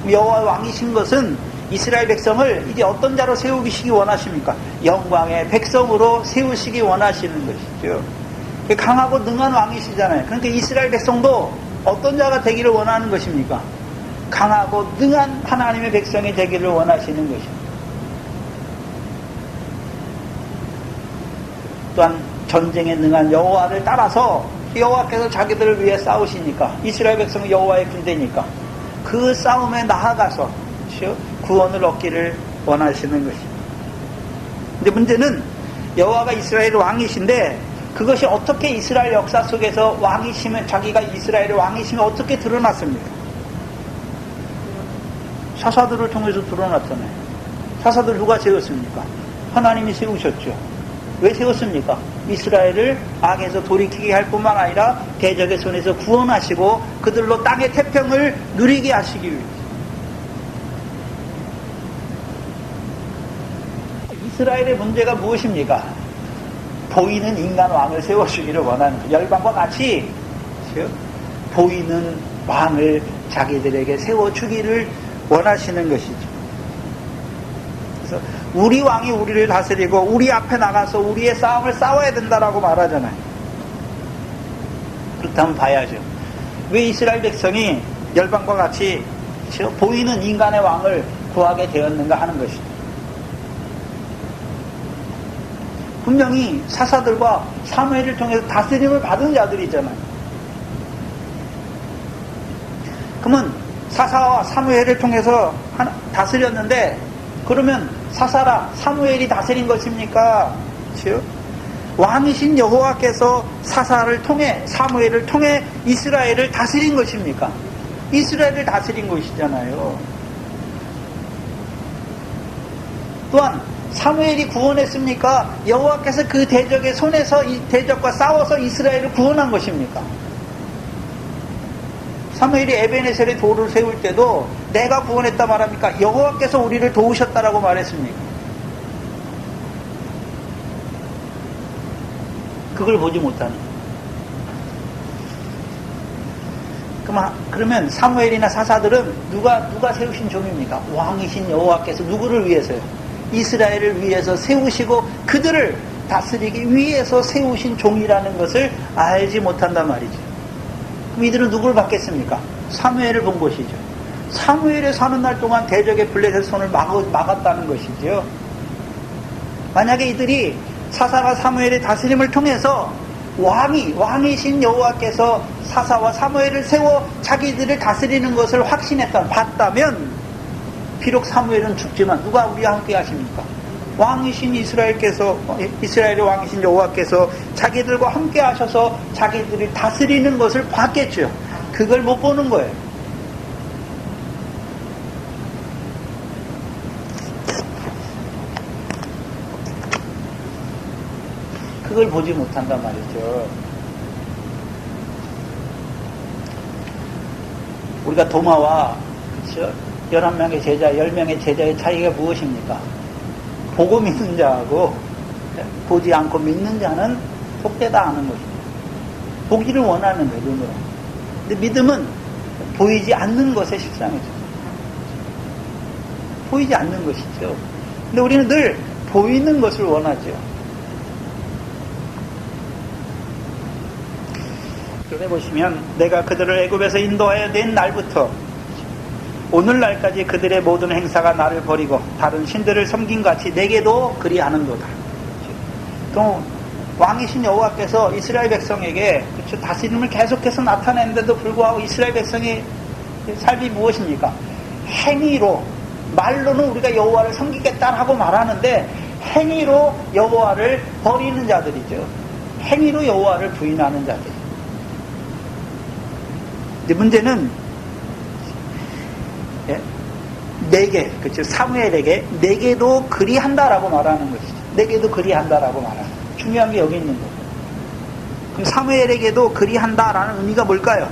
여호와 왕이신 것은 이스라엘 백성을 이제 어떤 자로 세우시기 원하십니까? 영광의 백성으로 세우시기 원하시는 것이죠. 강하고 능한 왕이시잖아요. 그러니까 이스라엘 백성도 어떤 자가 되기를 원하는 것입니까? 강하고 능한 하나님의 백성이 되기를 원하시는 것입니다. 또한 전쟁에 능한 여호와를 따라서 여호와께서 자기들을 위해 싸우시니까, 이스라엘 백성은 여호와의 군대니까 그 싸움에 나아가서 구원을 얻기를 원하시는 것입니다. 근데 문제는 여호와가 이스라엘의 왕이신데 그것이 어떻게 이스라엘 역사 속에서 왕이시면, 자기가 이스라엘의 왕이시면 어떻게 드러났습니까? 사사들을 통해서 드러났잖아요. 사사들 누가 세웠습니까? 하나님이 세우셨죠. 왜 세웠습니까? 이스라엘을 악에서 돌이키게 할 뿐만 아니라 대적의 손에서 구원하시고 그들로 땅의 태평을 누리게 하시기 위해. 이스라엘의 문제가 무엇입니까? 보이는 인간 왕을 세워주기를 원하는 거예요. 열방과 같이 보이는 왕을 자기들에게 세워주기를 원하시는 것이죠. 그래서 우리 왕이 우리를 다스리고 우리 앞에 나가서 우리의 싸움을 싸워야 된다라고 말하잖아요. 그렇다면 봐야죠. 왜 이스라엘 백성이 열방과 같이 보이는 인간의 왕을 구하게 되었는가 하는 것이죠. 분명히 사사들과 사무엘을 통해서 다스림을 받은 자들이잖아요. 그러면 사사와 사무엘을 통해서 다스렸는데, 그러면 사사라 사무엘이 다스린 것입니까? 그렇죠? 왕이신 여호와께서 사사를 통해, 사무엘을 통해 이스라엘을 다스린 것입니까? 이스라엘을 다스린 것이잖아요. 또한 사무엘이 구원했습니까? 여호와께서 그 대적의 손에서 이 대적과 싸워서 이스라엘을 구원한 것입니까? 사무엘이 에벤에셀의 돌을 세울 때도 내가 구원했다 말합니까? 여호와께서 우리를 도우셨다라고 말했습니까? 그걸 보지 못하는. 그러면 사무엘이나 사사들은 누가 세우신 종입니까? 왕이신 여호와께서 누구를 위해서요? 이스라엘을 위해서 세우시고 그들을 다스리기 위해서 세우신 종이라는 것을 알지 못한단 말이죠. 그럼 이들은 누구를 받겠습니까? 사무엘을 본 것이죠. 사무엘에 사는 날 동안 대적의 블레셋 손을 막았다는 것이죠. 만약에 이들이 사사와 사무엘의 다스림을 통해서 왕이신 여호와께서 사사와 사무엘을 세워 자기들을 다스리는 것을 봤다면 비록 사무엘은 죽지만 누가 우리와 함께 하십니까? 왕이신 이스라엘의 왕이신 여호와께서 자기들과 함께 하셔서 자기들을 다스리는 것을 봤겠죠. 그걸 못 보는 거예요. 그걸 보지 못한단 말이죠. 우리가 도마와, 그렇죠? 11명의 제자, 10명의 제자의 차이가 무엇입니까? 보고 믿는 자하고 보지 않고 믿는 자는 속되다 하는 것입니다. 보기를 원하는 거예요, 눈으로. 근데 믿음은 보이지 않는 것에 실상이죠. 보이지 않는 것이죠. 근데 우리는 늘 보이는 것을 원하죠. 그런데 보시면 내가 그들을 애굽에서 인도하여 낸 날부터 오늘날까지 그들의 모든 행사가 나를 버리고 다른 신들을 섬긴 같이 내게도 그리하는도다. 또 왕이신 여호와께서 이스라엘 백성에게, 그렇죠, 다스림을 계속해서 나타내는데도 불구하고 이스라엘 백성의 삶이 무엇입니까? 행위로, 말로는 우리가 여호와를 섬기겠다 하고 말하는데 행위로 여호와를 버리는 자들이죠. 행위로 여호와를 부인하는 자들. 근데 문제는 내게, 그렇죠, 사무엘에게 내게도 그리한다라고 말하는 것이죠. 내게도 그리한다라고 말하는. 중요한 게 여기 있는 거예요. 그럼 사무엘에게도 그리한다라는 의미가 뭘까요?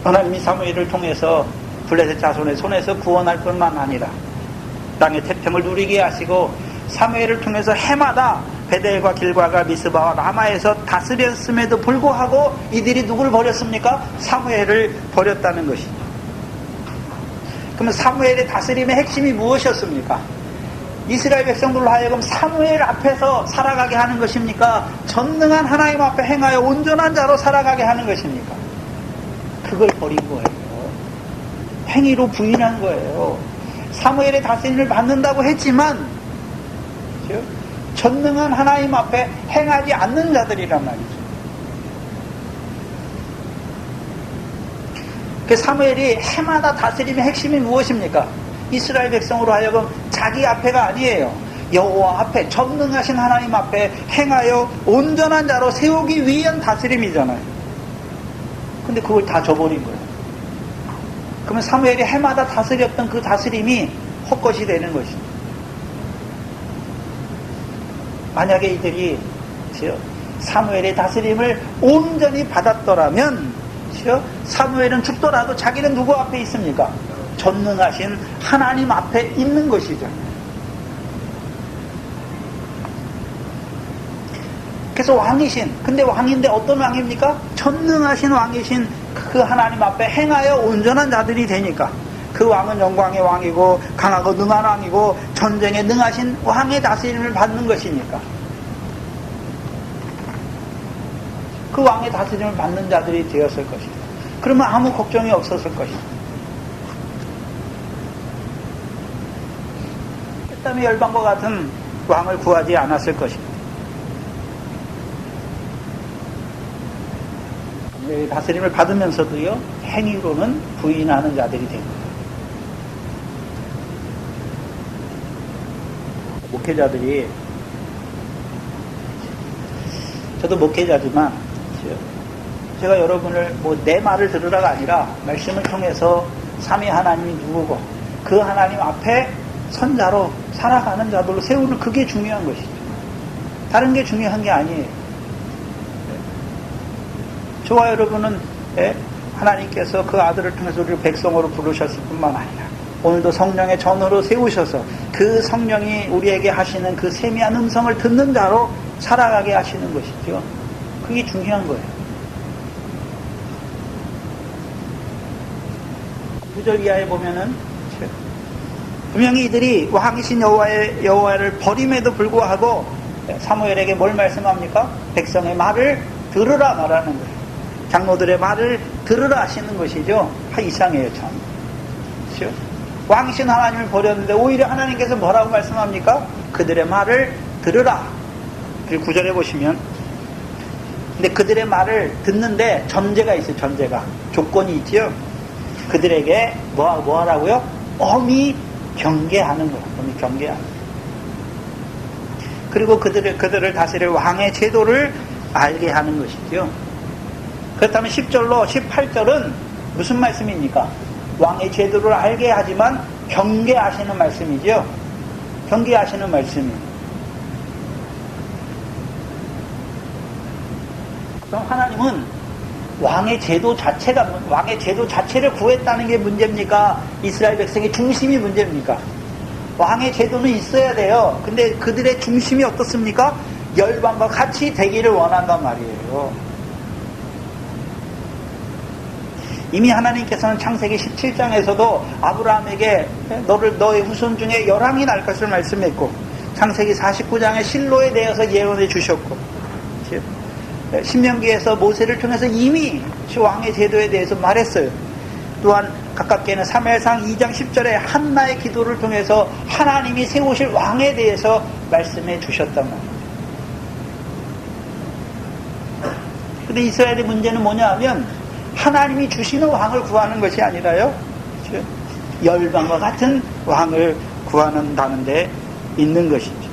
하나님이 사무엘을 통해서 블레셋 자손의 손에서 구원할 뿐만 아니라 땅의 태평을 누리게 하시고 사무엘을 통해서 해마다 베델과 길과가 미스바와 라마에서 다스렸음에도 불구하고 이들이 누구를 버렸습니까? 사무엘을 버렸다는 것이죠. 그러면 사무엘의 다스림의 핵심이 무엇이었습니까? 이스라엘 백성들로 하여금 사무엘 앞에서 살아가게 하는 것입니까? 전능한 하나님 앞에 행하여 온전한 자로 살아가게 하는 것입니까? 그걸 버린 거예요. 행위로 부인한 거예요. 사무엘의 다스림을 받는다고 했지만 전능한 하나님 앞에 행하지 않는 자들이란 말이죠. 그 사무엘이 해마다 다스림의 핵심이 무엇입니까? 이스라엘 백성으로 하여금 자기 앞에가 아니에요. 여호와 앞에, 전능하신 하나님 앞에 행하여 온전한 자로 세우기 위한 다스림이잖아요. 근데 그걸 다 저버린 거예요. 그러면 사무엘이 해마다 다스렸던 그 다스림이 헛것이 되는 것입니다. 만약에 이들이 사무엘의 다스림을 온전히 받았더라면 사무엘은 죽더라도 자기는 누구 앞에 있습니까? 전능하신 하나님 앞에 있는 것이죠. 그래서 왕이신, 근데 왕인데 어떤 왕입니까? 전능하신 왕이신 그 하나님 앞에 행하여 온전한 자들이 되니까 그 왕은 영광의 왕이고 강하고 능한 왕이고 전쟁에 능하신 왕의 다스림을 받는 것이니까 그 왕의 다스림을 받는 자들이 되었을 것이다. 그러면 아무 걱정이 없었을 것이다. 그다음에 열방과 같은 왕을 구하지 않았을 것이다. 다스림을 받으면서도요, 행위로는 부인하는 자들이 됩니다. 목회자들이, 저도 목회자지만, 제가 여러분을 내 말을 들으라가 아니라, 말씀을 통해서 삼위 하나님이 누구고, 그 하나님 앞에 선자로 살아가는 자들로 세우는 그게 중요한 것이죠. 다른 게 중요한 게 아니에요. 저와 여러분은 하나님께서 그 아들을 통해서 우리를 백성으로 부르셨을 뿐만 아니라 오늘도 성령의 전으로 세우셔서 그 성령이 우리에게 하시는 그 세미한 음성을 듣는 자로 살아가게 하시는 것이죠. 그게 중요한 거예요. 9절 이하에 보면은 분명히 이들이 왕이신 여호와를 버림에도 불구하고 사무엘에게 뭘 말씀합니까? 백성의 말을 들으라 말하는 거예요. 장로들의 말을 들으라 하시는 것이죠. 이상해요, 참. 그렇죠? 왕이신 하나님을 버렸는데 오히려 하나님께서 뭐라고 말씀합니까? 그들의 말을 들으라. 9절에 보시면, 근데 그들의 말을 듣는데 전제가 있어요. 전제가, 조건이 있죠. 그들에게 뭐 하라고요? 엄히 경계하는 거예요. 엄히 경계하는 거예요. 그리고 그들을 다스릴 왕의 제도를 알게 하는 것이죠. 그렇다면 10절로 18절은 무슨 말씀입니까? 왕의 제도를 알게 하지만 경계하시는 말씀이죠. 경계하시는 말씀이에요. 그럼 하나님은 왕의 제도 자체를 구했다는 게 문제입니까? 이스라엘 백성의 중심이 문제입니까? 왕의 제도는 있어야 돼요. 근데 그들의 중심이 어떻습니까? 열방과 같이 되기를 원한단 말이에요. 이미 하나님께서는 창세기 17장에서도 아브라함에게 너의 후손 중에 열왕이 날 것을 말씀했고, 창세기 49장에 실로에 대해서 예언해 주셨고, 신명기에서 모세를 통해서 이미 왕의 제도에 대해서 말했어요. 또한 가깝게는 사무엘상 2장 10절에 한나의 기도를 통해서 하나님이 세우실 왕에 대해서 말씀해 주셨단 말이에요. 근데 이스라엘의 문제는 뭐냐 하면 하나님이 주시는 왕을 구하는 것이 아니라요, 열방과 같은 왕을 구하는다는 데 있는 것이죠.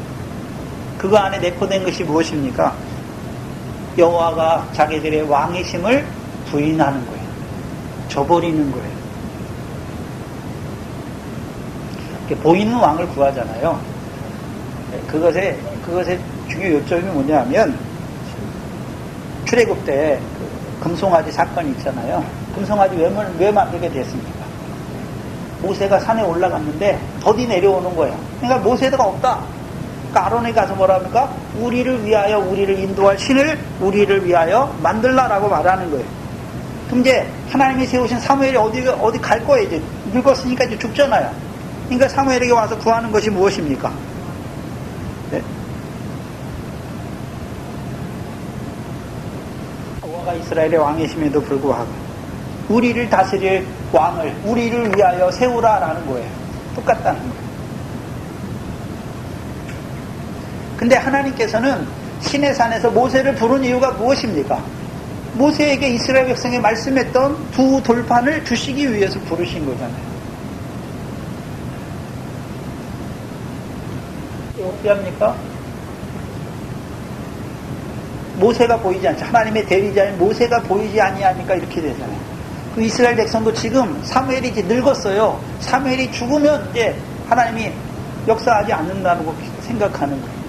그거 안에 내포된 것이 무엇입니까? 여호와가 자기들의 왕이심을 부인하는 거예요. 저버리는 거예요. 보이는 왕을 구하잖아요. 그것의 중요 요점이 뭐냐면, 출애굽 때 금송아지 사건이 있잖아요. 금송아지 왜 만들게 됐습니까? 모세가 산에 올라갔는데 더디 내려오는 거예요. 그러니까 모세가 없다. 그러니까 아론이 가서 뭐라 합니까? 우리를 위하여, 우리를 인도할 신을 우리를 위하여 만들라라고 말하는 거예요. 그럼 이제 하나님이 세우신 사무엘이 어디 갈 거예요. 이제 늙었으니까 이제 죽잖아요. 그러니까 사무엘에게 와서 구하는 것이 무엇입니까? 여호와가 이스라엘의 왕이심에도 불구하고 우리를 다스릴 왕을 우리를 위하여 세우라라는 거예요. 똑같다는 거예요. 근데 하나님께서는 시내산에서 모세를 부른 이유가 무엇입니까? 모세에게 이스라엘 백성에 말씀했던 두 돌판을 주시기 위해서 부르신 거잖아요. 어떻게 합니까? 모세가 보이지 않죠. 하나님의 대리자인 모세가 보이지 아니하니까 이렇게 되잖아요. 그 이스라엘 백성도 지금 사무엘이 이제 늙었어요. 사무엘이 죽으면 이제 하나님이 역사하지 않는다고 생각하는 거예요.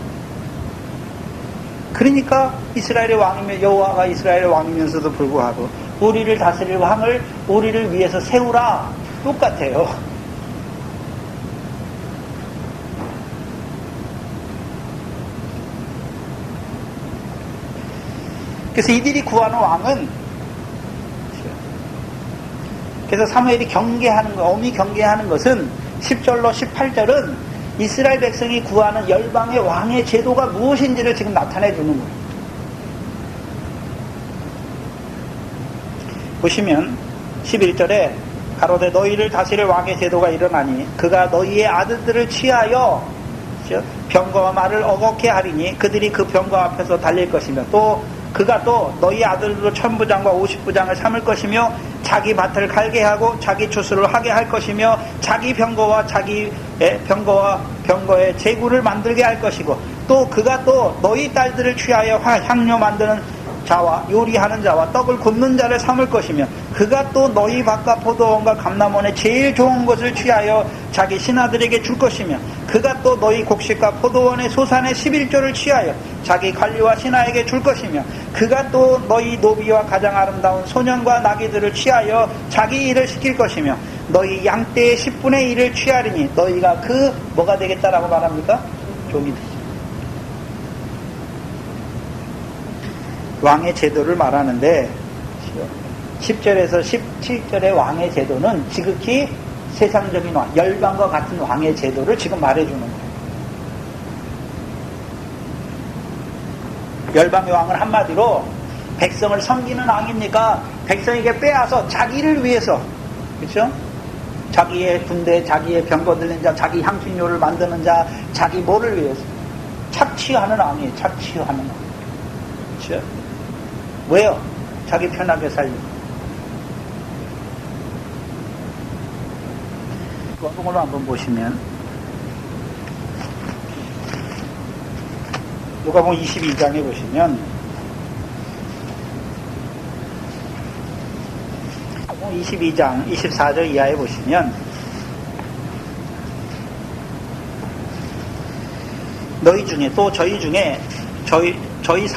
그러니까 이스라엘의 왕이며 여호와가 이스라엘의 왕이면서도 불구하고 우리를 다스릴 왕을 우리를 위해서 세우라. 똑같아요. 그래서 이들이 구하는 왕은, 그래서 사무엘이 경계하는 것, 엄히 경계하는 것은 10절로 18절은 이스라엘 백성이 구하는 열방의 왕의 제도가 무엇인지를 지금 나타내 주는 거예요. 보시면 11절에 가로되 너희를 다스릴 왕의 제도가 일어나니 그가 너희의 아들들을 취하여 병거와 말을 어겁게 하리니 그들이 그 병거 앞에서 달릴 것이며 또 그가 또 너희 아들로 1000부장과 50부장을 삼을 것이며 자기 밭을 갈게 하고 자기 추수를 하게 할 것이며 자기 병거와 자기의 병거의 제구를 만들게 할 것이고 또 그가 또 너희 딸들을 취하여 향료 만드는 자와 요리하는 자와 떡을 굽는 자를 삼을 것이며 그가 또 너희 밭과 포도원과 감람원의 제일 좋은 것을 취하여 자기 신하들에게 줄 것이며 그가 또 너희 곡식과 포도원의 소산의 11조를 취하여 자기 관리와 신하에게 줄 것이며 그가 또 너희 노비와 가장 아름다운 소년과 나귀들을 취하여 자기 일을 시킬 것이며 너희 양떼의 10분의 1을 취하리니 너희가 그 뭐가 되겠다라고 말합니까? 종이 되죠. 왕의 제도를 말하는데 10절에서 17절의 왕의 제도는 지극히 세상적인 왕, 열방과 같은 왕의 제도를 지금 말해주는 거예요. 열방의 왕은 한마디로 백성을 섬기는 왕입니까? 백성에게 빼앗아 자기를 위해서, 그렇죠? 자기의 군대, 자기의 병거 들린 자, 자기 향신료를 만드는 자, 자기 뭐를 위해서 착취하는 왕이에요. 착취하는 왕. 그렇죠? 왜요? 자기 편하게 살려고. 누가복음을 한번 보시면 누가복음 22장에 보시면 22장 24절 이하에 보시면 너희 중에 또 저희 중에 저희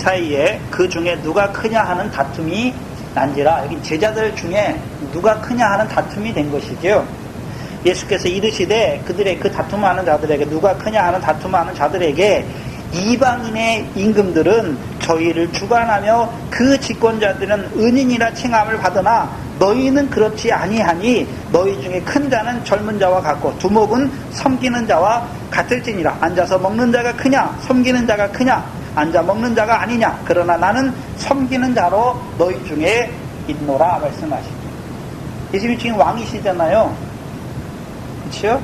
사이에 그 중에 누가 크냐 하는 다툼이 난지라. 여기 제자들 중에 누가 크냐 하는 다툼이 된 것이죠. 예수께서 이르시되 그들의 그 다툼하는 자들에게 누가 크냐 하는 다툼하는 자들에게 이방인의 임금들은 저희를 주관하며 그 집권자들은 은인이라 칭함을 받으나 너희는 그렇지 아니하니 너희 중에 큰 자는 젊은 자와 같고 두목은 섬기는 자와 같을지니라. 앉아서 먹는 자가 크냐 섬기는 자가 크냐 앉아 먹는 자가 아니냐. 그러나 나는 섬기는 자로 너희 중에 있노라 말씀하시죠. 예수님 지금 왕이시잖아요. 그렇죠?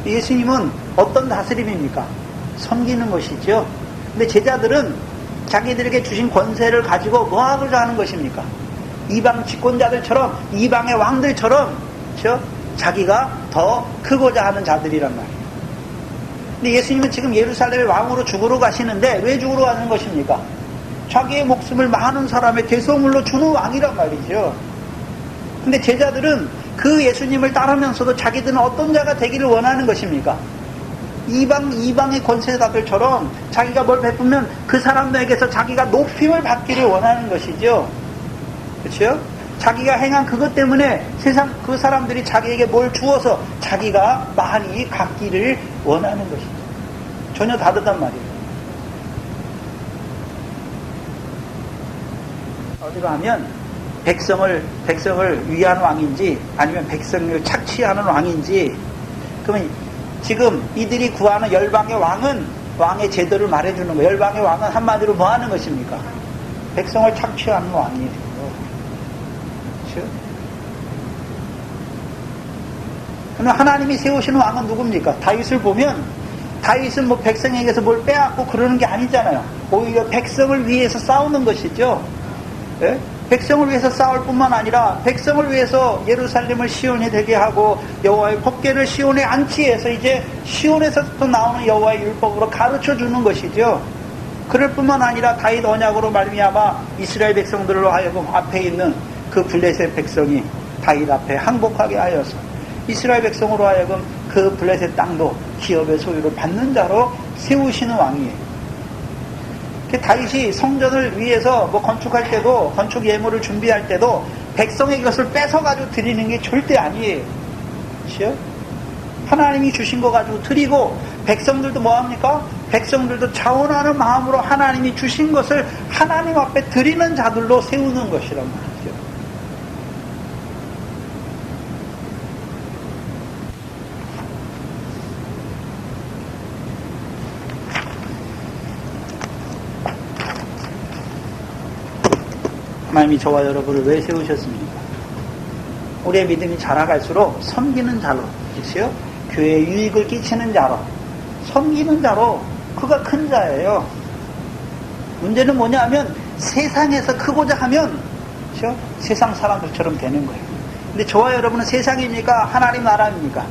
예수님은 어떤 다스림입니까? 섬기는 것이죠. 근데 제자들은 자기들에게 주신 권세를 가지고 뭐하고자 하는 것입니까? 이방 집권자들처럼 이방의 왕들처럼, 그렇죠? 자기가 더 크고자 하는 자들이란 말이에요. 근데 예수님은 지금 예루살렘의 왕으로 죽으러 가시는데 왜 죽으러 가는 것입니까? 자기의 목숨을 많은 사람의 대소물로 주는 왕이란 말이죠. 근데 제자들은 그 예수님을 따르면서도 자기들은 어떤 자가 되기를 원하는 것입니까? 이방의 권세자들처럼 자기가 뭘 베푸면 그 사람들에게서 자기가 높임을 받기를 원하는 것이죠. 그렇죠? 자기가 행한 그것 때문에 세상 그 사람들이 자기에게 뭘 주어서 자기가 많이 갖기를 원하는 것이죠. 전혀 다르단 말이에요. 어디가 하면 백성을 위한 왕인지 아니면 백성을 착취하는 왕인지. 그러면 지금 이들이 구하는 열방의 왕은 왕의 제도를 말해주는 거예요. 열방의 왕은 한마디로 뭐 하는 것입니까? 백성을 착취하는 왕이에요. 그렇죠? 그럼 하나님이 세우시는 왕은 누굽니까? 다윗을 보면 다윗은 뭐 백성에게서 뭘 빼앗고 그러는 게 아니잖아요. 오히려 백성을 위해서 싸우는 것이죠. 예? 백성을 위해서 싸울 뿐만 아니라 백성을 위해서 예루살렘을 시온이 되게 하고 여호와의 법궤를 시온에 안치해서 이제 시온에서부터 나오는 여호와의 율법으로 가르쳐 주는 것이죠. 그럴 뿐만 아니라 다윗 언약으로 말미암아 이스라엘 백성들로 하여금 앞에 있는 그 블레셋 백성이 다윗 앞에 항복하게 하여서 이스라엘 백성으로 하여금 그 블레셋 땅도 기업의 소유를 받는 자로 세우시는 왕이에요. 다윗이 성전을 위해서 뭐 건축할 때도 건축 예물을 준비할 때도 백성의 것을 뺏어가지고 드리는 게 절대 아니에요. 그렇죠? 하나님이 주신 거 가지고 드리고 백성들도 뭐합니까? 백성들도 자원하는 마음으로 하나님이 주신 것을 하나님 앞에 드리는 자들로 세우는 것이란 말이죠. 하나님이 저와 여러분을 왜 세우셨습니까? 우리의 믿음이 자라갈수록 섬기는 자로, 그렇죠? 교회에 유익을 끼치는 자로, 섬기는 자로, 그가 큰 자예요. 문제는 뭐냐면 세상에서 크고자 하면, 그렇죠? 세상 사람들처럼 되는 거예요. 근데 저와 여러분은 세상입니까? 하나님 나라입니까?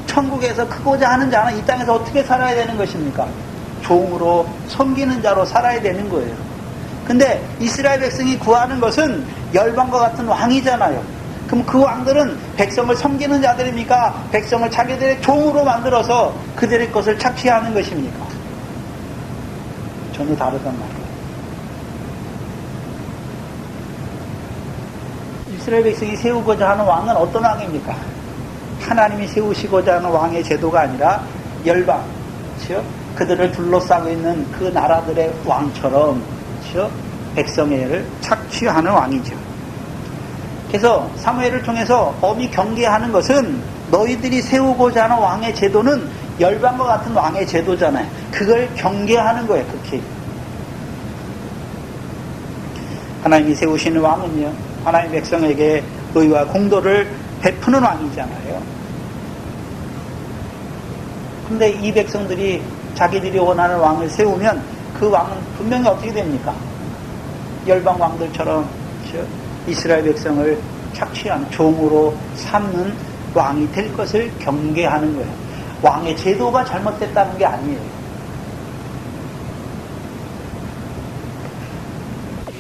천국에서 크고자 하는 자는 이 땅에서 어떻게 살아야 되는 것입니까? 종으로 섬기는 자로 살아야 되는 거예요. 근데 이스라엘 백성이 구하는 것은 열방과 같은 왕이잖아요. 그럼 그 왕들은 백성을 섬기는 자들입니까? 백성을 자기들의 종으로 만들어서 그들의 것을 착취하는 것입니까? 전혀 다르단 말이에요. 이스라엘 백성이 세우고자 하는 왕은 어떤 왕입니까? 하나님이 세우시고자 하는 왕의 제도가 아니라 열방, 그렇죠? 그들을 둘러싸고 있는 그 나라들의 왕처럼 백성의 일을 착취하는 왕이죠. 그래서 사무엘을 통해서 엄히 경계하는 것은 너희들이 세우고자 하는 왕의 제도는 열방과 같은 왕의 제도잖아요. 그걸 경계하는 거예요. 극히. 하나님이 세우시는 왕은요, 하나님 백성에게 의와 공도를 베푸는 왕이잖아요. 근데 이 백성들이 자기들이 원하는 왕을 세우면 그 왕은 분명히 어떻게 됩니까? 열방 왕들처럼 이스라엘 백성을 착취한 종으로 삼는 왕이 될 것을 경계하는 거예요. 왕의 제도가 잘못됐다는 게 아니에요.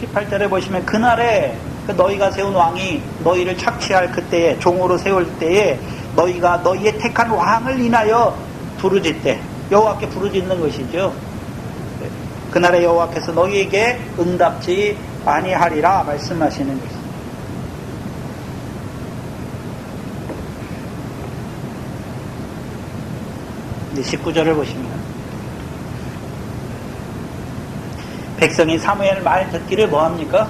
18절에 보시면 그날에 너희가 세운 왕이 너희를 착취할 그때에 종으로 세울 때에 너희가 너희의 택한 왕을 인하여 부르짖되 여호와께 부르짖는 것이죠. 그날에 여호와께서 너희에게 응답지 아니하리라 말씀하시는 것입니다. 이제 19절을 보시면 백성이 사무엘 말 듣기를 뭐합니까?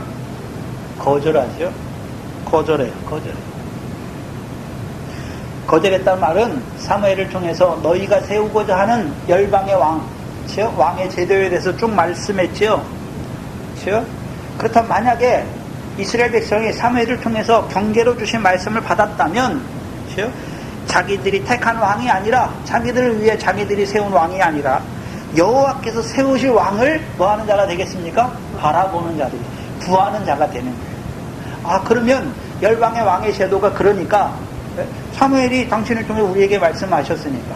거절하죠. 거절해요. 거절했다는 말은 사무엘을 통해서 너희가 세우고자 하는 열방의 왕, 왕의 제도에 대해서 쭉 말씀했죠. 그렇다면 만약에 이스라엘 백성이 사무엘을 통해서 경계로 주신 말씀을 받았다면 자기들이 택한 왕이 아니라 자기들을 위해 자기들이 세운 왕이 아니라 여호와께서 세우실 왕을 뭐하는 자가 되겠습니까? 바라보는 자들이 구하는 자가 되는 거예요. 그러면 열방의 왕의 제도가 그러니까 사무엘이 당신을 통해 우리에게 말씀하셨으니까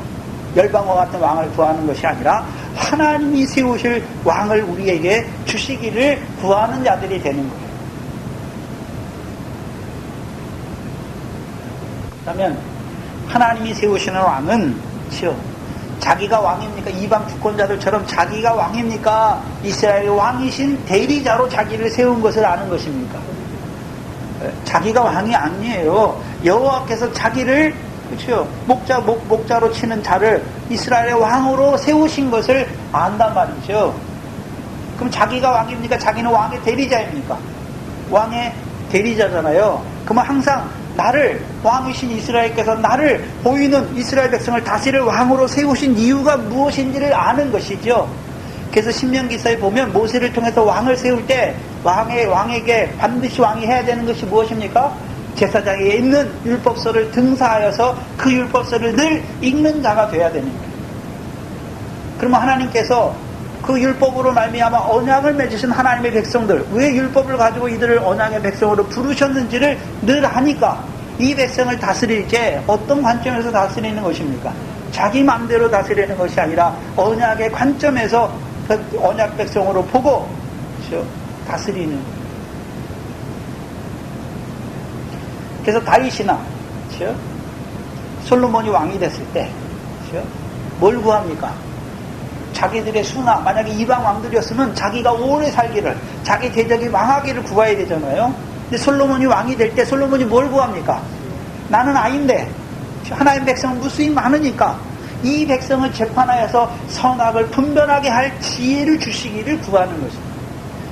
열방과 같은 왕을 구하는 것이 아니라 하나님이 세우실 왕을 우리에게 주시기를 구하는 자들이 되는 거예요. 그렇다면 하나님이 세우시는 왕은 자기가 왕입니까? 이방 주권자들처럼 자기가 왕입니까? 이스라엘의 왕이신 대리자로 자기를 세운 것을 아는 것입니까? 자기가 왕이 아니에요. 여호와께서 자기를 목자로 치는 자를 이스라엘의 왕으로 세우신 것을 안단 말이죠. 그럼 자기가 왕입니까? 자기는 왕의 대리자입니까? 왕의 대리자잖아요. 그러면 항상 나를 왕이신 이스라엘께서 나를 보이는 이스라엘 백성을 다스릴 왕으로 세우신 이유가 무엇인지를 아는 것이죠. 그래서 신명기사에 보면 모세를 통해서 왕을 세울 때 왕에게 반드시 왕이 해야 되는 것이 무엇입니까? 제사장에 있는 율법서를 등사하여서 그 율법서를 늘 읽는 자가 되어야 되는 거예요. 그러면 하나님께서 그 율법으로 말미암아 언약을 맺으신 하나님의 백성들, 왜 율법을 가지고 이들을 언약의 백성으로 부르셨는지를 늘 하니까 이 백성을 다스릴 때 어떤 관점에서 다스리는 것입니까? 자기 마음대로 다스리는 것이 아니라 언약의 관점에서 그 언약 백성으로 보고 다스리는 거예요. 그래서 다윗이나 솔로몬이 왕이 됐을 때 뭘 구합니까? 자기들의 수나 만약에 이방 왕들이었으면 자기가 오래 살기를, 자기 대적이 망하기를 구해야 되잖아요. 근데 솔로몬이 왕이 될 때 솔로몬이 뭘 구합니까? 나는 아인데 하나님 백성은 무수히 많으니까 이 백성을 재판하여서 선악을 분별하게 할 지혜를 주시기를 구하는 것입니다.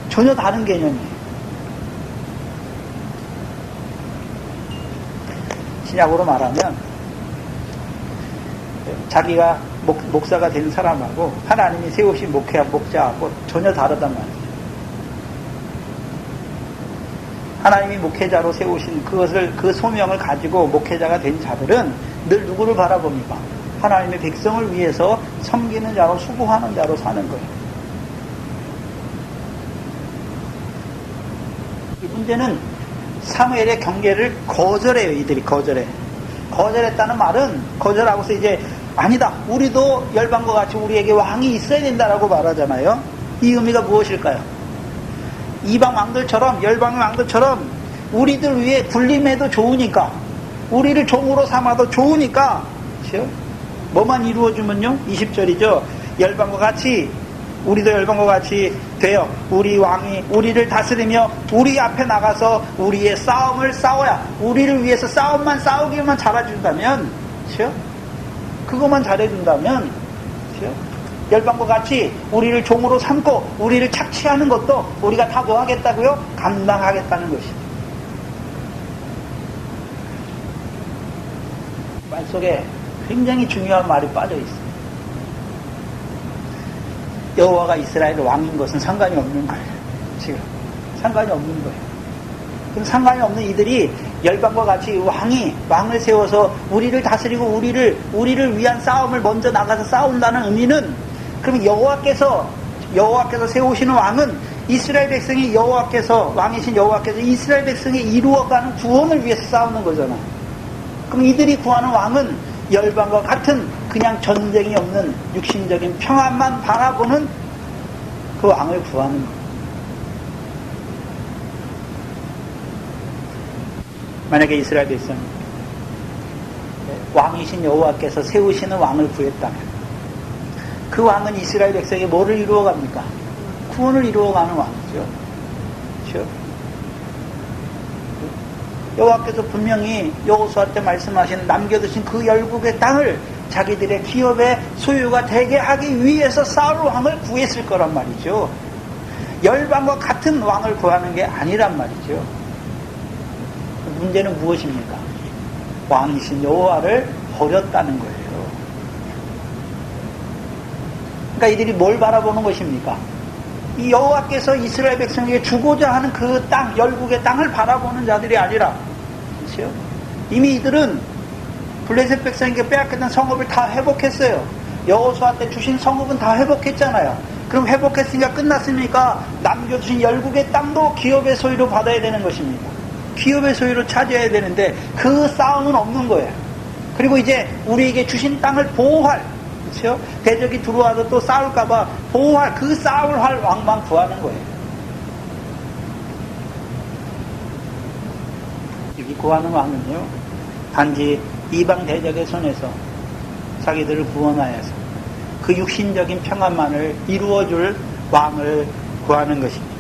전혀 다른 개념이에요. 신약으로 말하면 자기가 목사가 된 사람하고 하나님이 세우신 목자하고 전혀 다르단 말이에요. 하나님이 목회자로 세우신 그 소명을 가지고 목회자가 된 자들은 늘 누구를 바라봅니까? 하나님의 백성을 위해서 섬기는 자로, 수고하는 자로 사는 거예요. 이 문제는 사무엘의 경계를 거절해요. 이들이 거절했다는 말은, 거절하고서 이제 아니다, 우리도 열방과 같이 우리에게 왕이 있어야 된다라고 말하잖아요. 이 의미가 무엇일까요? 이방 왕들처럼, 열방 왕들처럼 우리들 위해 군림해도 좋으니까, 우리를 종으로 삼아도 좋으니까, 그렇죠? 뭐만 이루어주면요? 20절이죠. 열방과 같이, 우리도 열방과 같이 되어 우리 왕이 우리를 다스리며 우리 앞에 나가서 우리의 싸움을 싸워야, 우리를 위해서 싸우기만 잘해준다면, 그렇죠? 그것만 잘해준다면, 그렇죠? 열방과 같이 우리를 종으로 삼고 우리를 착취하는 것도 우리가 다 뭐 하겠다고요? 감당하겠다는 것이죠. 말 속에 굉장히 중요한 말이 빠져 있어요. 여호와가 이스라엘 왕인 것은 상관이 없는 거예요. 지금 상관이 없는 거예요. 그럼 상관이 없는 이들이 열방과 같이 왕을 세워서 우리를 다스리고 우리를 위한 싸움을 먼저 나가서 싸운다는 의미는, 그럼 여호와께서 세우시는 왕은 이스라엘 백성이 왕이신 여호와께서 이스라엘 백성이 이루어가는 구원을 위해서 싸우는 거잖아. 그럼 이들이 구하는 왕은 열방과 같은 그냥 전쟁이 없는 육신적인 평안만 바라보는 그 왕을 구하는 거예요. 만약에 이스라엘 백성이 왕이신 여호와께서 세우시는 왕을 구했다면 그 왕은 이스라엘 백성이 뭐를 이루어갑니까? 구원을 이루어가는 왕이죠. 그렇죠? 여호와께서 분명히 여호수아 때 말씀하신 남겨두신 그 열국의 땅을 자기들의 기업의 소유가 되게 하기 위해서 사울 왕을 구했을 거란 말이죠. 열방과 같은 왕을 구하는 게 아니란 말이죠. 문제는 무엇입니까? 왕이신 여호와를 버렸다는 거예요. 그러니까 이들이 뭘 바라보는 것입니까? 이 여호와께서 이스라엘 백성에게 주고자 하는 그 땅, 열국의 땅을 바라보는 자들이 아니라, 그렇죠? 이미 이들은 블레셋 백성에게 빼앗겼던 성읍을 다 회복했어요. 여호수아 때 주신 성읍은 다 회복했잖아요. 그럼 회복했으니까 끝났습니까? 남겨주신 열국의 땅도 기업의 소유로 받아야 되는 것입니다. 기업의 소유로 차지해야 되는데 그 싸움은 없는 거예요. 그리고 이제 우리에게 주신 땅을 보호할, 그렇죠? 대적이 들어와도 또 싸울까봐 보호할, 그 싸울 할 왕만 구하는 거예요. 여기 구하는 왕은요, 단지 이방 대적의 손에서 자기들을 구원하여서 그 육신적인 평안만을 이루어줄 왕을 구하는 것입니다.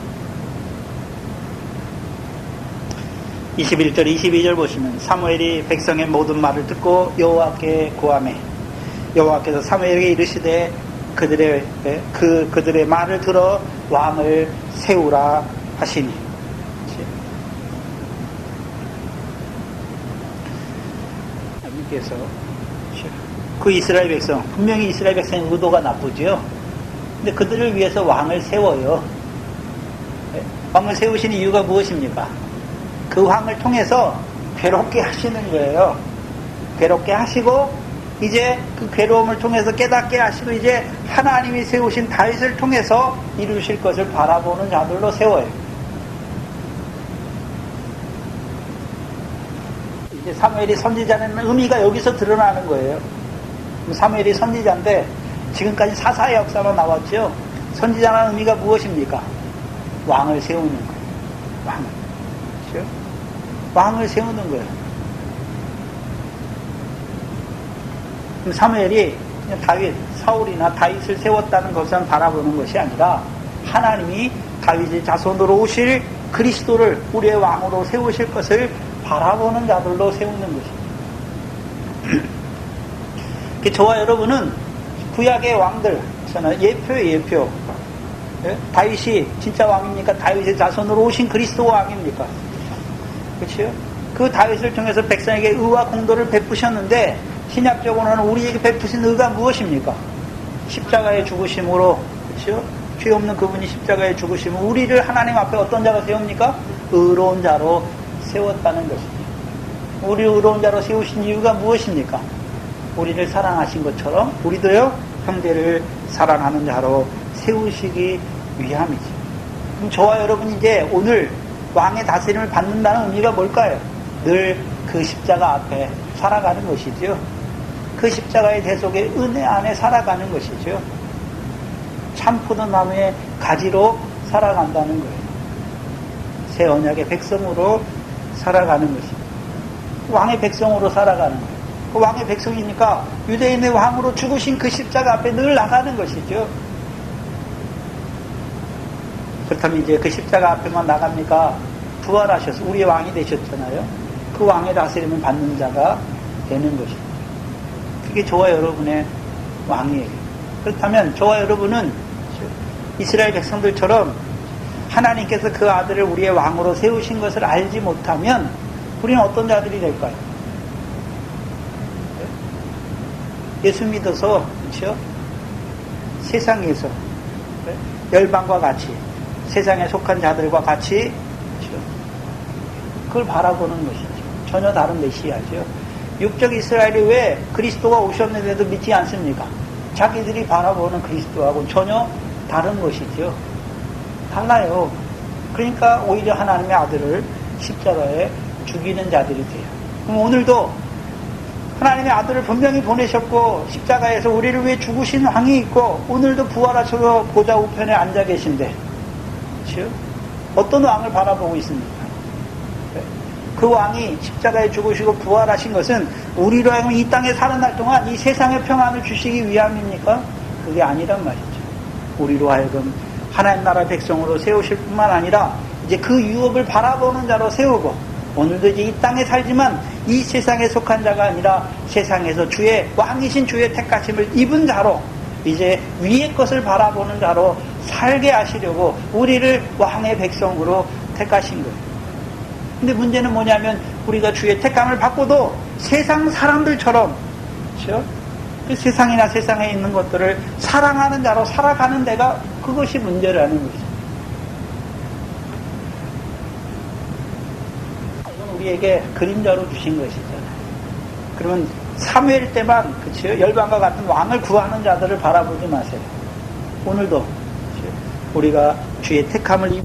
21절, 22절 보시면 사무엘이 백성의 모든 말을 듣고 여호와께 구하매 여호와께서 사무엘에게 이르시되 그들의 말을 들어 왕을 세우라 하시니. 하나님께서 그 이스라엘 백성, 분명히 이스라엘 백성의 의도가 나쁘죠. 근데 그들을 위해서 왕을 세워요. 왕을 세우신 이유가 무엇입니까? 그 왕을 통해서 괴롭게 하시는 거예요. 괴롭게 하시고 이제 그 괴로움을 통해서 깨닫게 하시고 이제 하나님이 세우신 다윗을 통해서 이루실 것을 바라보는 자들로 세워요. 이제 사무엘이 선지자는 의미가 여기서 드러나는 거예요. 사무엘이 선지자인데 지금까지 사사의 역사로 나왔죠. 선지자라는 의미가 무엇입니까? 왕을 세우는 거예요. 왕을. 그렇죠? 왕을 세우는 거예요. 그럼 사무엘이 다윗, 사울이나 다윗을 세웠다는 것은 바라보는 것이 아니라 하나님이 다윗의 자손으로 오실 그리스도를 우리의 왕으로 세우실 것을 바라보는 자들로 세우는 것입니다. 저와 여러분은 구약의 왕들, 저는 예표. 다윗이 진짜 왕입니까? 다윗의 자손으로 오신 그리스도 왕입니까? 그렇죠? 그 다윗을 통해서 백성에게 의와 공도를 베푸셨는데 신약적으로는 우리에게 베푸신 의가 무엇입니까? 십자가의 죽으심으로, 그렇죠? 죄 없는 그분이 십자가의 죽으심으로 우리를 하나님 앞에 어떤 자가 세웁니까? 의로운 자로 세웠다는 것입니다. 우리를 의로운 자로 세우신 이유가 무엇입니까? 우리를 사랑하신 것처럼 우리도요 형제를 사랑하는 자로 세우시기 위함이죠. 그럼 저와 여러분이 이제 오늘 왕의 다스림을 받는다는 의미가 뭘까요? 늘 그 십자가 앞에 살아가는 것이죠. 그 십자가의 대속의 은혜 안에 살아가는 것이죠. 참포도나무의 가지로 살아간다는 거예요. 새 언약의 백성으로 살아가는 것입니다. 왕의 백성으로 살아가는 거예요. 그 왕의 백성이니까 유대인의 왕으로 죽으신 그 십자가 앞에 늘 나가는 것이죠. 그렇다면 이제 그 십자가 앞에만 나갑니까? 부활하셔서 우리의 왕이 되셨잖아요. 그 왕의 다스림을 받는 자가 되는 것입니다. 그게 저와 여러분의 왕이에요. 그렇다면 저와 여러분은 이스라엘 백성들처럼 하나님께서 그 아들을 우리의 왕으로 세우신 것을 알지 못하면 우리는 어떤 자들이 될까요? 예수 믿어서, 그렇죠? 세상에서 열방과 같이 세상에 속한 자들과 같이, 그렇죠? 그걸 바라보는 것이죠. 전혀 다른 메시아죠. 육적 이스라엘이 왜 그리스도가 오셨는데도 믿지 않습니까? 자기들이 바라보는 그리스도하고 전혀 다른 것이죠. 달라요. 그러니까 오히려 하나님의 아들을 십자가에 죽이는 자들이 돼요. 그럼 오늘도 하나님의 아들을 분명히 보내셨고 십자가에서 우리를 위해 죽으신 왕이 있고 오늘도 부활하셔서 보좌 우편에 앉아 계신데, 그렇죠? 어떤 왕을 바라보고 있습니까? 그 왕이 십자가에 죽으시고 부활하신 것은 우리로 하여금 이 땅에 사는 날 동안 이 세상의 평안을 주시기 위함입니까? 그게 아니란 말이죠. 우리로 하여금 하나님 나라 백성으로 세우실 뿐만 아니라 이제 그 유업을 바라보는 자로 세우고 오늘도 이제 이 땅에 살지만 이 세상에 속한 자가 아니라 세상에서 주의 왕이신 주의 택하심을 입은 자로 이제 위의 것을 바라보는 자로 살게 하시려고 우리를 왕의 백성으로 택하신 거예요. 근데 문제는 뭐냐면 우리가 주의 택함을 받고도 세상 사람들처럼, 그렇죠? 그 세상이나 세상에 있는 것들을 사랑하는 자로 살아가는 데가 그것이 문제라는 거죠. 이건 우리에게 그림자로 주신 것이잖아요. 그러면 사무엘 때만, 그렇죠? 열방과 같은 왕을 구하는 자들을 바라보지 마세요. 오늘도, 그렇죠? 우리가 주의 택함을